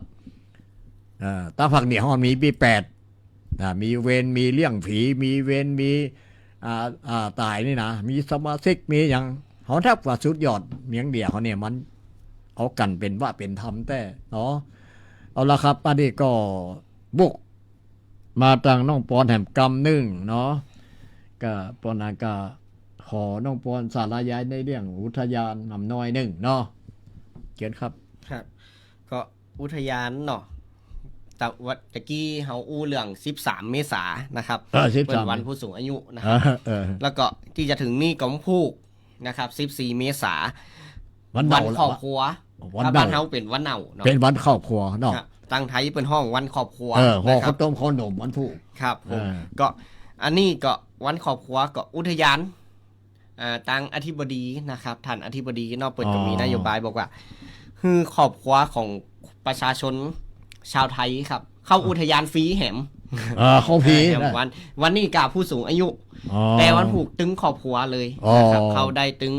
ตาภาคเหนือฮอนมี8มีเวรมีเลี้ยงผีมีเวรมีตายนี่นะมีสมาชิกมีอย่างเขาแทบว่าสุดยอดเมียงเดียเขาเนี่ยมันเอากันเป็นว่าเป็นธรรมแต่เนาะเอาละครับอันนี้ก็บุกมาตั้งน้องปอนแห่มกำนึ่งเนาะก็ปอนากาขอน้องปอนสาระยายในเรื่องอุทยานน้ำน้อยหนึ่งเนาะเขียนครับก็อุทยานเนาะแต่วัดตะกี้เฮาอู้เรื่อง13เมษายนนะครับเป็นวันผู้สูงอายุนะครับแล้วก็ที่จะถึงนี่ก็พูกนะครับ14เมษายนวันครอบครัวบ้านเฮาเป็นวันเน่าเนาะเป็นวันครอบครัวเนาะตั้งไทยเป็นห้องวันครอบครัวห่อข้าวต้มข้าวหนมวันพูกครับผมก็อันนี้ก็วันครอบครัวก็อุทยานตั้งอธิบดีนะครับท่านอธิบดีเนาะเปิดก็มีนโยบายบอกว่าคือครอบครัวของประชาชนชาวไทยครับเข้าอุทยานฟรีแหมเข้าฟรีวันนี้กาผู้สูงอายุแต่วันผูกตึงครอบครัวเลยนะครับเข้าได้ตึง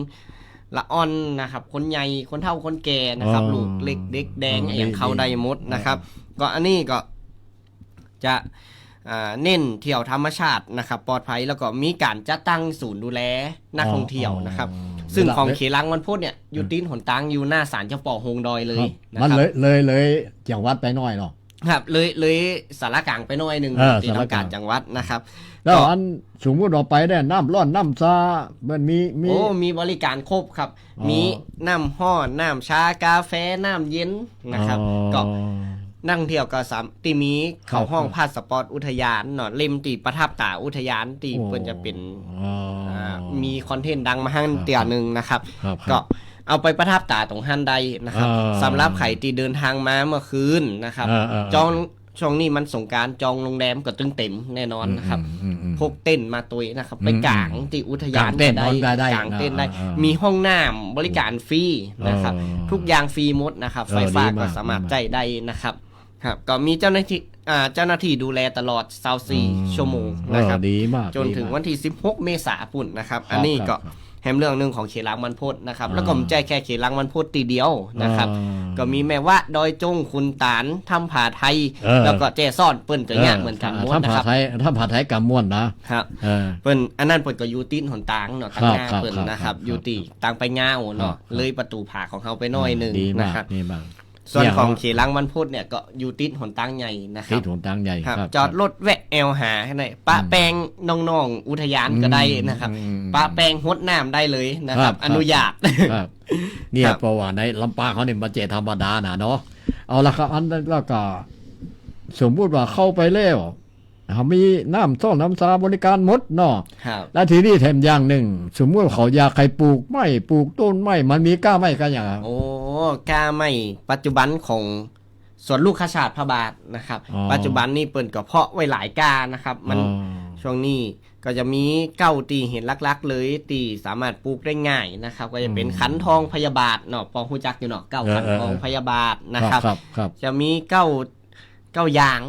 ละอ่อนนะครับคนใหญ่คนเฒ่าคนแก่นะครับลูกเล็กเด็กแดงอย่างเข้าได้หมดนะครับก็อันนี้ก็จะเน้นเที่ยวธรรมชาตินะครับปลอดภัยแล้วก็มีการจัดตั้งศูนย์ดูแลนักท่องเที่ยวนะครับซึ่งของเขลังวันพุธเนี่ยอยู่ตีนหนตางอยู่หน้าศาลเจ้าป่อหงดอยเลยมันเลยจังหวัดไปหน่อยเนาะครับเลยสารกลางไปหน่อยนึงที่ทำการจังหวัดนะครับแล้วอันสมมุติเราไปได้น้ำร้อนน้ำซามันมีบริการครบครับมีน้ำห้อนน้ำชากาแฟน้ำเย็นนะครับก็นั่งเที่ยวก็ตีมีเข้าห้องพาสปอร์ตอุทยานเนาะเล่มตีประทับตาอุทยานตีเพิ่นจะเป็นมีคอนเทนต์ดังมาหั่นเตียนึงนะครับก็เอาไปประทับตาตรงหั่นใดนะครับสำหรับใครที่เดินทางมาเมื่อคืนนะครับจองช่วงนี้มันสงกรานต์จองโรงแรมก็ตึงเต็มแน่นอนนะครับพกเต้นมาตุยนะครับไปกางที่อุทยานได้กางเต้นได้มีห้องน้ำบริการฟรีนะครับทุกอย่างฟรีหมดนะครับไฟฟ้าก็สามารถใจได้นะครับครับก็มีเจ้าหน้าที่ดูแลตลอด24ชั่วโมงนะครับจนถึงวันที่16เมษายนปุ่นนะครับอันนี้ก็แฮมเรื่องนึงของเขลังมันพุธนะครับแล้วก็ไม่ใช่แค่เขลังมันพุธตีเดียวนะครับก็มีแม่ว่าดอยจงคุณตาลทำผ่าไทยแล้วก็เจซ่อนเปิ้นก็เงี้ยเหมือนกันม้วนนะครับทำผ่าไทยกับม้วนนะครับเปิ้นอันนั้นเปิ้นก็อยู่ตีนหนตางเนาะตั้งหน้าเปิ้นนะครับอยู่ตีต่างไปเงาเนาะเลยประตูผ่าของเขาไปน้อยนึงนะครับส่วนของเขลังมันพุธเนี่ยก็อยู่ติดหนทางใหญ่นะครับติดหนทางใหญ่ครับจอดรถแวะแอลหาให้ได้ปะแปงน้องๆอุทยานก็ได้นะครับปะแปงฮดน้ำได้เลยนะครับอนุญาตเนี่ยเพราะว่าในลำปางเขาเนี่ยมันเจธรรมดานะเนาะเอาละครับอันนั้นแล้วก็สมมุติว่าเข้าไปแล้ว เขามีน้ำส้มน้ำสาบริการหมดเนาะ ครับ และทีนี้แถมอย่างหนึ่งสมมติเขาอยากใครปลูกไม้ปลูกต้นไม้มันมีกล้าไม้กันอย่าง โอ้กล้าไม่ปัจจุบันของสวนลูกขชาติพระบาทนะครับ ปัจจุบันนี่เปิ่นก็เพาะไว้หลายกานะครับ มันช่วงนี้ก็จะมีเก้าตีเห็นลักๆเลยตีสามารถปลูกได้ง่ายนะครับ ก็จะเป็นขันทองพยาบาทเนาะปองหูจักอยู่เนาะเก้าขันทองพยาบาทนะครับ จะมีเก้ายาง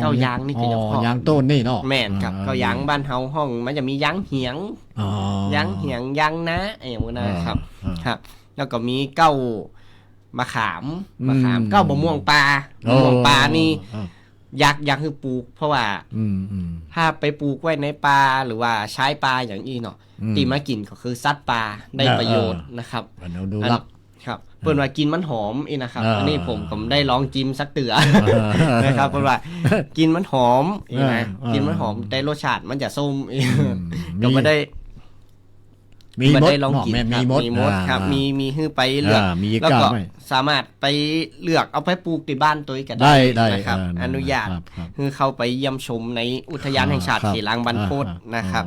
เก้ายางนี่คือเฉพาะ ยางต้นนี่เนาะ แม่นครับเก้ายางบ้านเฮาห้องมันจะมียางเหียงยางเหียงยางนะอย่างนั้นนะครับครับ แล้วก็มีเก้ามะขามเก้าบะม่วงปลานี่อยากคือปลูกเพราะว่าถ้าไปปลูกไว้ในปลาหรือว่าใช้ปลาอย่างนี้เนาะตีมากินก็คือซัดปลาได้ประโยชน์นะครับครับเปิ่นว่ากินมันหอมอีนะครับอันนี้ผมได้ลองจิ้มสักเตือนะครับเปิ่นว่ากินมันหอมอีนะกินมันหอมแต่รสชาติมันจะส้มก็ไม่ได้มีมด ลองกินมีมดครับมีฮื้อไปเลือกแล้วก็สามารถไปเลือกเอาไปปลูกที่บ้านตัวก็ได้นะครับอนุญาตคือเข้าไปเยี่ยมชมในอุทยานแห่งชาติเขลางบรรพตนะครับ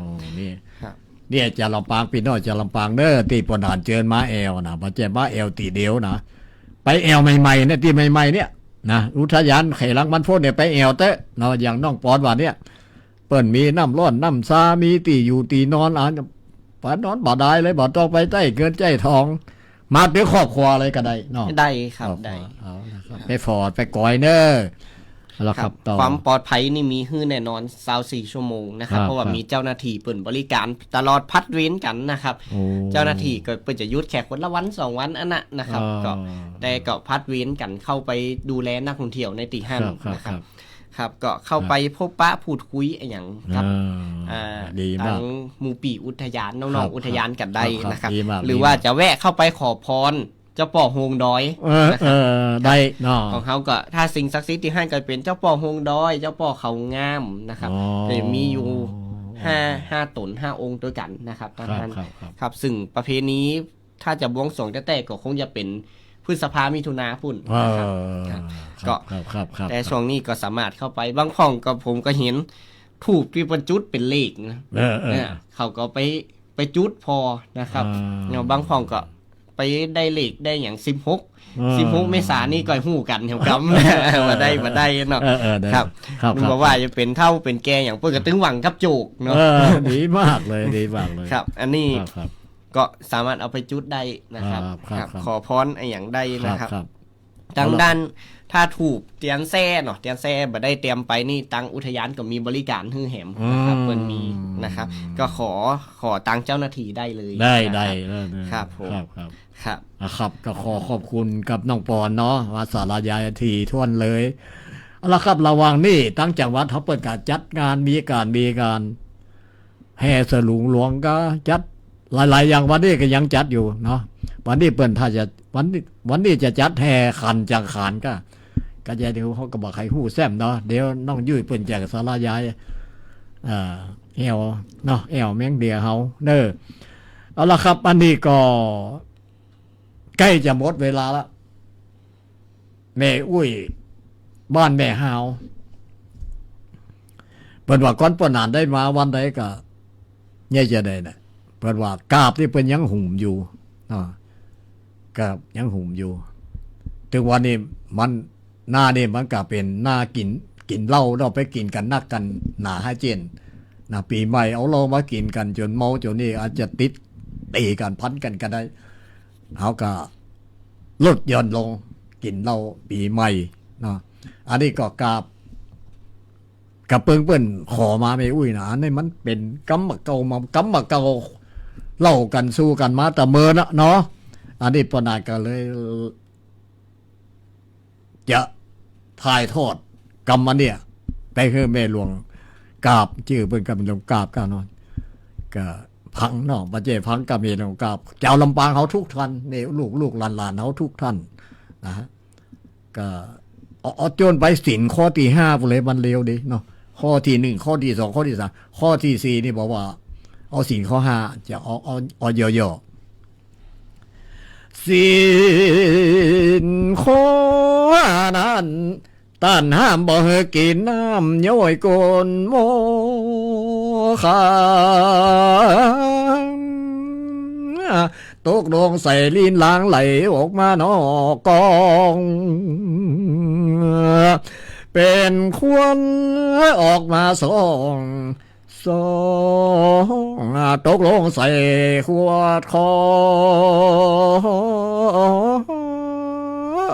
เนี่ยจะลำปางพี่น้องจะลำปางเด้อตีปนานเจิญมาแอลนะบ่แจ่มาแอลตีเดียวนะไปแอลใหม่ๆเนี่ยตีใหม่ๆเนี่ยนะอุทยานเขลางบรรพตเนี่ยไปแอลเตะเนาะอย่างน้องปอนว่าเนี่ยเปิ้นมีน้ำร้อนน้ำซามีตีอยู่ตีนอนป่านอนบ่ได้เลยบ่ต้องไปใต้เกินใจทองมาเป็นครอบครัวอะไรก็ได้เนาะได้ครับได้ไปฟอร์ดไปกอยเนอร์แล้วครับความปลอดภัยนี่มีฮื้อแน่นอน24ชั่วโมงนะครับเพราะว่ามีเจ้าหน้าที่เปิ่นบริการตลอดพัดเว้นกันนะครับเจ้าหน้าที่ก็เปิ่นจะหยุดแค่คนละวัน2วันอันน่ะนะครับก็แต่ก็พัดเว้นกันเข้าไปดูแลนักท่องเที่ยวในตีห้างนะครับครับก็เข้าไปพบปะพูดคุยอย่างครับทางหมู่ปีอุทยานน้องๆอุทยานกันได้นะครับหรือว่าจะแวะเข้าไปขอพรเจ้าป่อโฮงดอยได้เนาะของเขาก็ถ้าสิ่งศักดิ์สิทธิ์ที่ให้ก็เป็นเจ้าป่อโฮงดอยเจ้าป่อเขางามนะครับจะมีอยู่5ตน5องค์ด้วยกันนะครับท่านครับซึ่งประเพณีถ้าจะบวงสรวงแต่ก็คงจะเป็นพฤษภามิถุนาพุ่นนะครับก็แต่ช่วงนี้ก็สามารถเข้าไปบางห้องก็ผมก็เห็นถูกที่บรรจุเป็นเลขนะเขาก็ไปจุดพอนะครับบางห้องก็ไปได้เลขได้อย่าง16เมษายนนี่ก็ฮู้กันครับมาได้เนาะครับบอกว่าจะเป็นเท่าเป็นแกอย่างเปิ้นก็ตึงหวังกับโจกเนาะดีมากเลยครับอันนี้ก็สามารถเอาไปจุดได้นะครับขอพรอย่างได้นะครับดังด้านถ้าถูกเตียนแซ่เนาะเตียนแซ่บ่ได้เตรียมไปนี่ตังอุทยานก็มีบริการฮื้อแหมนะครับเพิ่นมีนะครับก็ขอตังเจ้าหน้าที่ได้เลยได้ครับผมครับก็ขอบคุณกับน้องปอนเนาะว่าสารยายทีท่วนเลยเอาละครับระหว่างนี้ตั้งจังหวัดเขาเปิดการจัดงานมีการแห่สลุงหลวงก็จัดหลายๆอย่างวันนี้ก็ยังจัดอยู่เนาะวันนี้เปิ้นถ้าจะวันนี้จะจัดแห่ขันจังขานก็จะเดี๋ยวเขาก็บอกใครฮู้แซมเนาะเดี๋ยวน้องยุ้ยเปิ้นแจกสารยายแอวเนาะแอวแมงเดียเฮาเด้อเอาละครับอันนี้ก็ใกล้จะหมดเวลาละแม่อุ้ยบ้านแม่ฮาวเปิ้นว่าก่อนปนานได้มาวันใดก็เนี่ยจะได้น่ะเปิ้นว่ากาบที่เปิ้นยังหุ่มอยู่กาบยังหุ่มอยู่ถึงวันนี้มันหน้านี่มันก็เป็นหน้ากินเหล้าเราไปกินกันนักกันหนาให้เจนนะปีใหม่เอาเรามากินกันจนเมาจนนี่อาจจะติดตีกันพันกันก็ได้เขาก็ลดหย่อนลงกินเหล้าปีใหม่เนาะอันนี้ก็กาบกับเปิ้นขอมาไม่อุ้ยนะนี่มันเป็นกำมะเก่เล่ากันสู้กันมาแต่เมินเนาะอันนี้ปนายก็เลยจะถ่ายทอดกรรมเนี่ยไปคือแม่หลวงกาบชื่อเปิ้นกำลังกาบกันเนาะก็พังเนาะบ่เจ้พังก็มีหลวงกาบเจ้าลำปางเขาทุกท่านนี่ลูกหลานๆเขาทุกท่านนะก็เอาจนไปศีลข้อที่5พุ่นเลยมันเร็วดิเนาะข้อที่1ข้อที่2ข้อที่3ข้อที่4นี่บอกว่าเอาศีลข้อ5จะเอาย่อๆศีลข้อนั้น ต้านห้ามบ่ให้กินน้ำย้อยโกนโมขาตกลงใส่ลิ้นล้างไหลออกมานอกกอง เป็นควรออกมาสองตกลงใส่ขวดค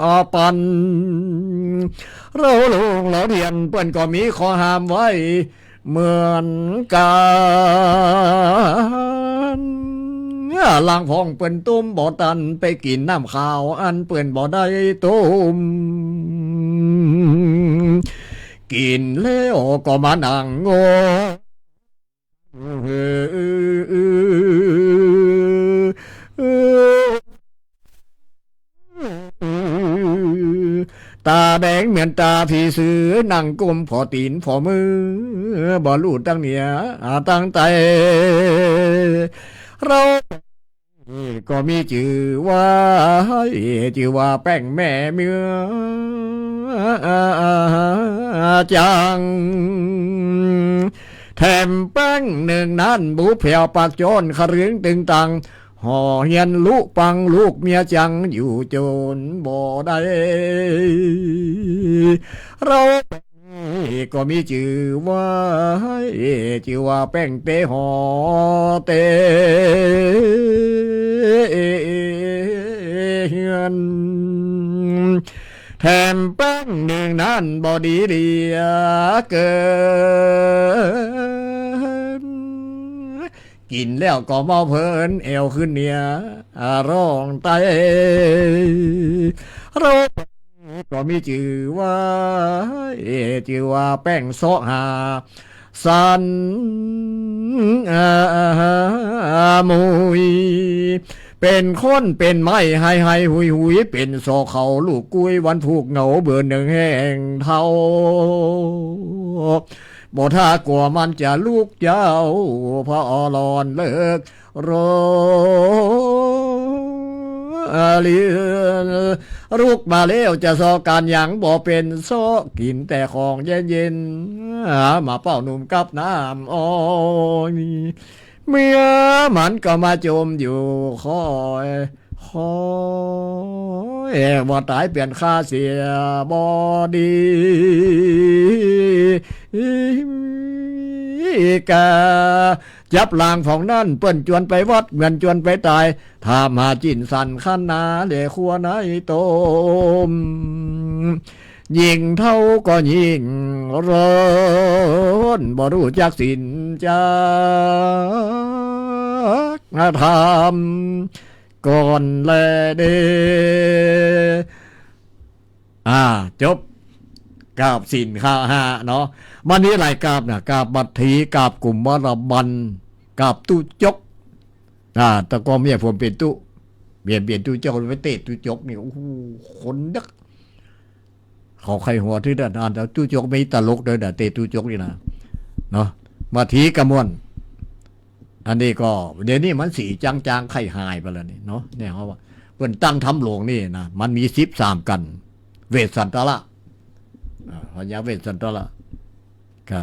อปันเราลงเราเรียนเปิ้นก็มีข้อห้ามไว้เหมือนกันล้างพองเปิ้นตุ้มบ่ตันไปกินน้ำข้าวอันเปิ้นบ่ได้ตุ้มกินแล้วก็มานั่งงอตาแดงเหมือนตาผีเสือนั่งก้มพอตีนพอมือบ่รู้ตั้งเหนียตั้งใจเราก็มีชื่อว่าแป้งแม่เมือจังแถมแป้งหนึ่งนั้นบุเพียวปากโจนขรึงตึงตังห่อเฮียนลูกปังลูกเมียจังอยู่จนบ่ได้เราก็มีชื่อว่าแป้งเตห่อเตเฮียนแถมแป้งหนึ่งนั้นบ่ดีเดียเกินกินแล้วก็เมาเพลินเอวขึ้นเนี่ยร้องไตเราก็มีชื่อว่าแป้งโซหาสันมุยเป็นคนเป็นไม้ให้หุยเป็นโซเขาลูกกุ้ยวันผูกเหงาเบื่อหนึ่งแห่งเท่าบ่ถ้ากลัวมันจะลูกเจ้าพระอรอนเลิกโรเลียลูกมาแล้วจะซอการหยังบ่เป็นโซกินแต่ของเย็นมาเป้าหนุ่มกับน้ำอ้อยเมียมันก็มาจมอยู่คอยว่าตายเปลี่ยนค่าเสียบอดีกาจับลางของนั่นเปิ้นจวนไปวัดเหมือนจวนไปตายถ้ามาจินสันขันนาเดขัวไหนโตมยิงเท่าก็ยิงร้อนบ่รู้จักสินจักธรรมก่อนแลเดจบกราบสินข้าหาเนาะมันนี้หลายกราบนะกราบบัตถีกราบกลุ่มวรบันกราบตู้จกแต่ก็เมียผมเป็นตู้เปลี่ยนตู้จกไปเตะตู้จกนี่โอ้โหคนนักเขาใครหัวที่ด้านแต่ตู้จกไม่ตลกเลยแต่เตะตู้จกนี่นะเนาะมาถีกระมวลอันนี้ก็เดี๋ยวนี้มันสีจางๆไข่หายไปแล้วนี่เนาะเนี่ยเขาว่าเพิ่นตั้งทำหลวงนี่นะมันมี13กันเวสสันตละพญาเวสสันตละก็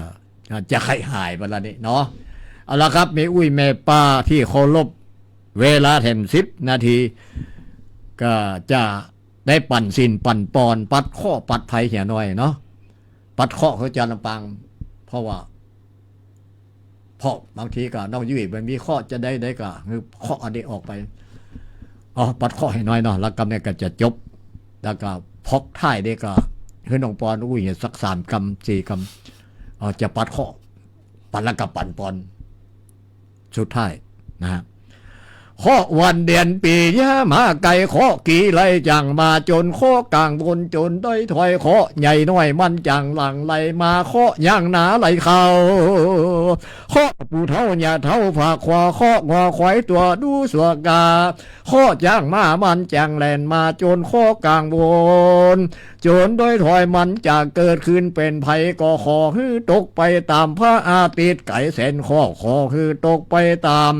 จะไข่หายไปแล้วนี่เนาะเอาละครับแม่อุ้ยแม่ป้าที่เคารพเวลาแถม10 นาทีก็จะได้ปั่นสินปั่นปอนปัดข้อปัดไผ่เหี่ยน้อยเนาะปัดข้อเขาจะลำปางเพราะว่าบางทีก็น้องยุ่ยมันมีข้อจะได้ก็คือข้ออันนี้ออกไปปัดข้อให้น้อยเนาะแล้วกำเนี่ยก็จะจบแล้วก็พกท้ายได้ก็คือน้องปอนอุ้ยสัก3 กำ 4 กำจะปัดข้อปัดแล้วก็ปั่นปอนสุดท้ายนะฮะข้อวันเดือนปีย่ามาไก่ข้อกี่ไรจังมาจนข้อกลางบนจนได้ถอยข้อใหญ่น้อยมันจังหลังไหลมาข้อย่างหนาไหลเขาข้อปูเท่าอย่าเท่าฝากขวาข้องอควายตัวดูสวกาข้อจ้างมามันจังแลนมาจนข้อกลางบนจนโดยถอยมันจะเกิดขึ้นเป็นภัยก็ขอให้ตกไปตามพระอาทิตย์ไก่แสนข้อคือตกไปตาม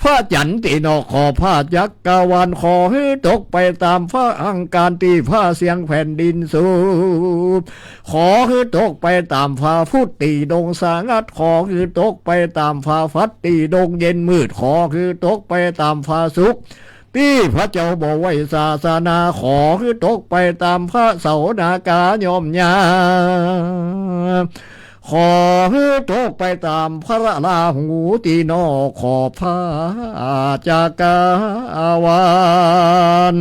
พระจันทร์ตีนอกขอผ้าจักกรวาลขอให้ตกไปตามฟ้าอังการตีผ้าเสียงแผ่นดินสูบขอให้ตกไปตามฟ้าฟุตตีดงสางัดขอคือตกไปตามฟ้าฟัดตีดงเย็นมืดขอคือตกไปตามฟ้าสุขที่พระเจ้าบอกไว้ศาสนาขอคือตกไปตามพระเสานากายอมยาขอให้ตกไปตามพระราหูตีนอขอพระจากาวาน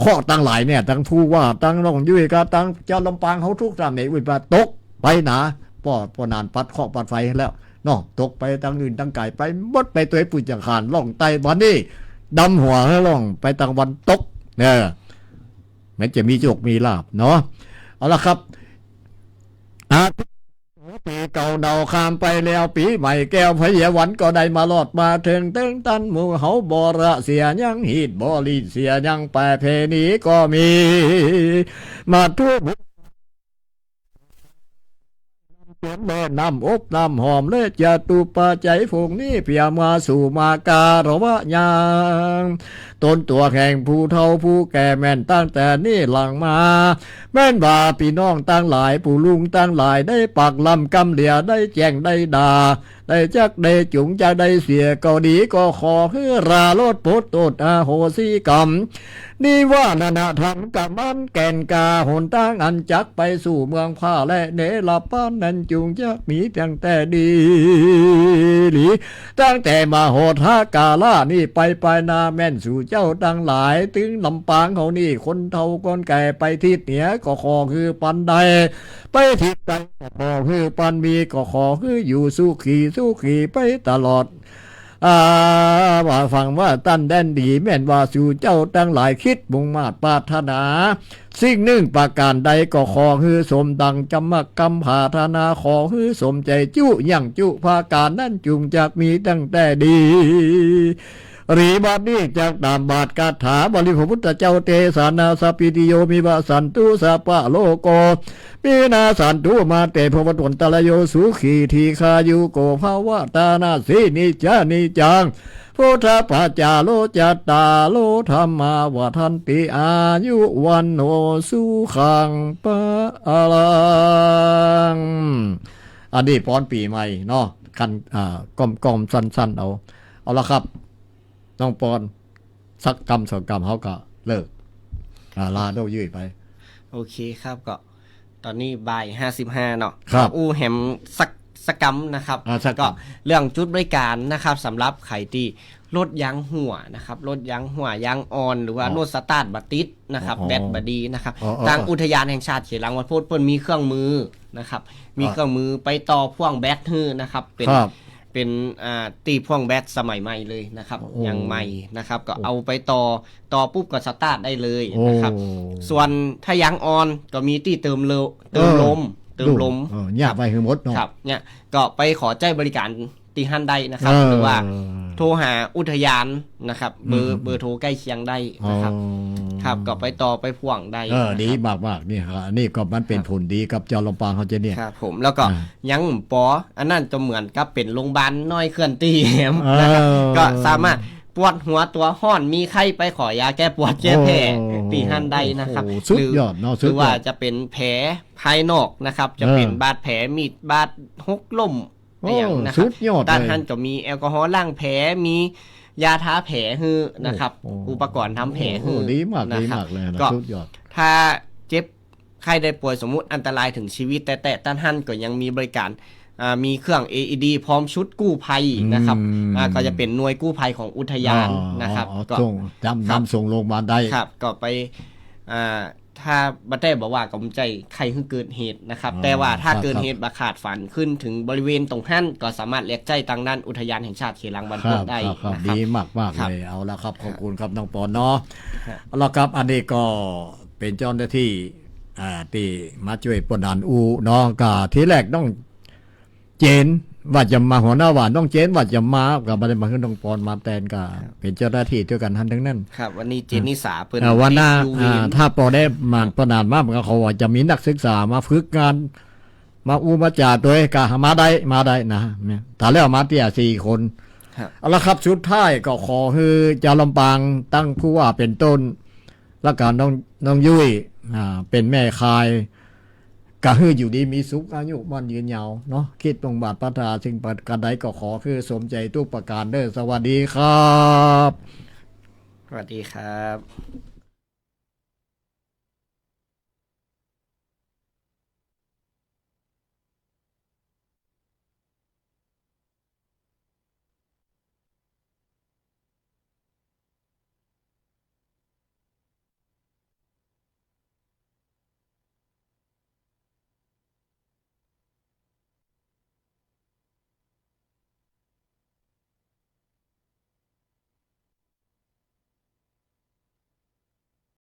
ข้อตั้งหลายเนี่ยตั้งผู้ว่าตั้งน้องยุ้ยก็ตั้งเจ้าลำปางเขาทุกตามในอุปาตกไปหนาปอนานปัดข้อปัดไฟแล้วนอกตกไปตั้งอื่นตั้งไก่ไปบดไปตัวปุ๋ยจังขานล่องไตวันนี้ดำหัวให้ล่องไปตั้งวันตกเนี่ยมันจะมีโชคมีลาภเนาะเอาละครับปีเก่าเดาข้ามไปแล้วปีใหม่แก้วพยาวันก็ได้มาลอดมาถึงตึงตันหมู่เขาบระเสียยังหีดบรีเสียยังแปรเพนีก็มีมาทั่วเปลี่ยนแม่น้ำอบน้ำหอมเลยจะตูปาใจฝูงนี้เพียมาสู่มาการวะยางตนตัวแข่งผู้เฒ่าผู้แก่แม่นตั้งแต่นี่หลังมาแม่นบ่าพี่น้องตั้งหลายผู้ลุงตั้งหลายได้ปักลำกำเหลียได้แจ้งได้ด่าได้จักได้จุงจะได้เสียก็ดีก็ขอให้ราลดโพดโตดอาโหสิกรรมนี่ว่านานาธรรมกับมันแก่นกาหนตั้งอันจักไปสู่เมืองผ้าและเนรป้านนั้นจุงจะมีตั้งแต่ดีหรือตั้งแต่มาโหดฮากาล่านี่ไปนาแม่นสู่เจ้าตั้งหลายถึงลำปางเขานี่คนเฒ่าคนแก่ไปทิศเหนือก็ขอคือปันใดไปทิศใดก็ขอคือปันมีก็ขอคืออยู่สุขีไปตลอดว่าฟังว่าตั้นแดนดีแม่นว่าสู่เจ้าตั้งหลายคิดมุ่งมาดปรารถนาสิ่งหนึ่งประการใดก็ขอคือสมดังจำมกรรมผาธนาขอคือสมใจจุยั่งจุภาการนั้นจุงจากมีตั้งแต่ดีรีบาดนี้จากตามบาทคาถาบริพระพุทธเจ้าเตสานาสปิติโยมิวาสันตุสัพพะโลโกมีนาสันตุมาเตภวตุนตะลโยสุขีทีคายุโกภาวะตานาสีนิจานิจังพุทธปัจจาโลจัตตาโลธรรมาวทันติอายุวันโนสุขังปะลังอันนี้ป้อนปีใหม่เนาะคันกอมสั้นๆเอาละครับน้องปอนสักกรรมสองกรรมเขาก็เลิกลาโดยืดไปโอเคครับก็ตอนนี้บ่าย55เนาะครับอู้แหมสกรรมนะครับก็เรื่องจุดบริการนะครับสำหรับใครที่รถยางหัวนะครับรถยางหัวยางอ่อนหรือว่ารถสตาร์ทบัติดนะครับแบตบดีนะครับทางอุทยานแห่งชาติเขตหลังวัดโพธิ์เพิ่นมีเครื่องมือนะครับมีเครื่องมือไปต่อพ่วงแบตฮื้อนะครับเป็นตีพ่วงแบตสมัยใหม่เลยนะครับยังใหม่นะครับก็เอาไปต่อปุ๊บก็สตาร์ทได้เลยนะครับส่วนถ้ายางอ่อนก็มีที่เติมลมเนี่ยไปคือหมดเนาะครับเนี่ยก็ไปขอใจบริการตีฮันได้นะครับหรือว่าโทรหาอุทยานนะครับเบอร์โทรใกล้เคียงได้นะครับครับก็ไปต่อไปพ่วงได้ดีมากๆนี่ครับนี่ก็มันเป็นผลดีกับเจ้าลำปางเขาจะเนี่ยครับผมแล้วก็ยังปออันนั้นจะเหมือนกับเป็นโรงพยาบาลน้อยเคลื่อนที่นะครับก็สามารถปวดหัวตัวห้อนมีไข้ไปขอยาแก้ปวดแก้แผลตีฮันได้นะครับหรือว่าจะเป็นแผลภายนอกนะครับจะเป็นบาดแผลมีดบาดหกล้มอย่างนะครับด้านท่านจะมีแอลกอฮอล์ล้างแผลมียาทาแผลฮือนะครับอุปกรณ์ทำแผลฮือดีมากเลยนะสุดยอดถ้าเจ็บใครได้ป่วยสมมุติอันตรายถึงชีวิตแต่ด้านท่านก็ยังมีบริการมีเครื่อง AED พร้อมชุดกู้ภัยนะครับก็จะเป็นหน่วยกู้ภัยของอุทยานนะครับก็นำส่งโรงพยาบาลได้ครับก็ไปถ้าบัตเต้บอกว่ากำใจใครเกิดเหตุนะครับแต่ว่าถ้าเกิดเหตุบาขาดฝันขึ้นถึงบริเวณตรงท่านก็สามารถเรียกใจทางด้านอุทยานแห่งชาติเขตหลังบ้านโพธิ์ได้นะครับดีมากเลยเอาละครับขอบคุณครับน้องปอนเนาะเอาละครับอันนี้ก็เป็นเจ้าหน้าที่ที่มาช่วยปนดานอูเนาะก็ทีแรกต้องเจนว่าจะมาหัวหน้าหวานต้องเจนว่าจะมากับมาได้มาขึ้นน้องปอนมาแทนก็เป็นเจ้าหน้าที่ด้วยกันทั้งนั้นครับวันนี้เจนนิสาเปิ้นวันหน้าถ้าปอได้มาปนานมากก็เขาว่าจะมีนักศึกษามาฝึกงานมามาจ่าตัวก็มาได้นะถ้าแล้วมาเตี้ย4 คน ครับ เอาละครับสุดท้ายก็ขอให้เจ้าลำปางตั้งผู้ว่าเป็นต้น แล้วก็น้องยุ้ยเป็นแม่คายก็ให้อยู่ดีมีสุขอายุมั่นยืนยาวเนาะคิดตรงบาทพัฒนาสิ่งประการใดก็ขอคือสมใจทุกประการเด้อสวัสดีครับ สวัสดีครับ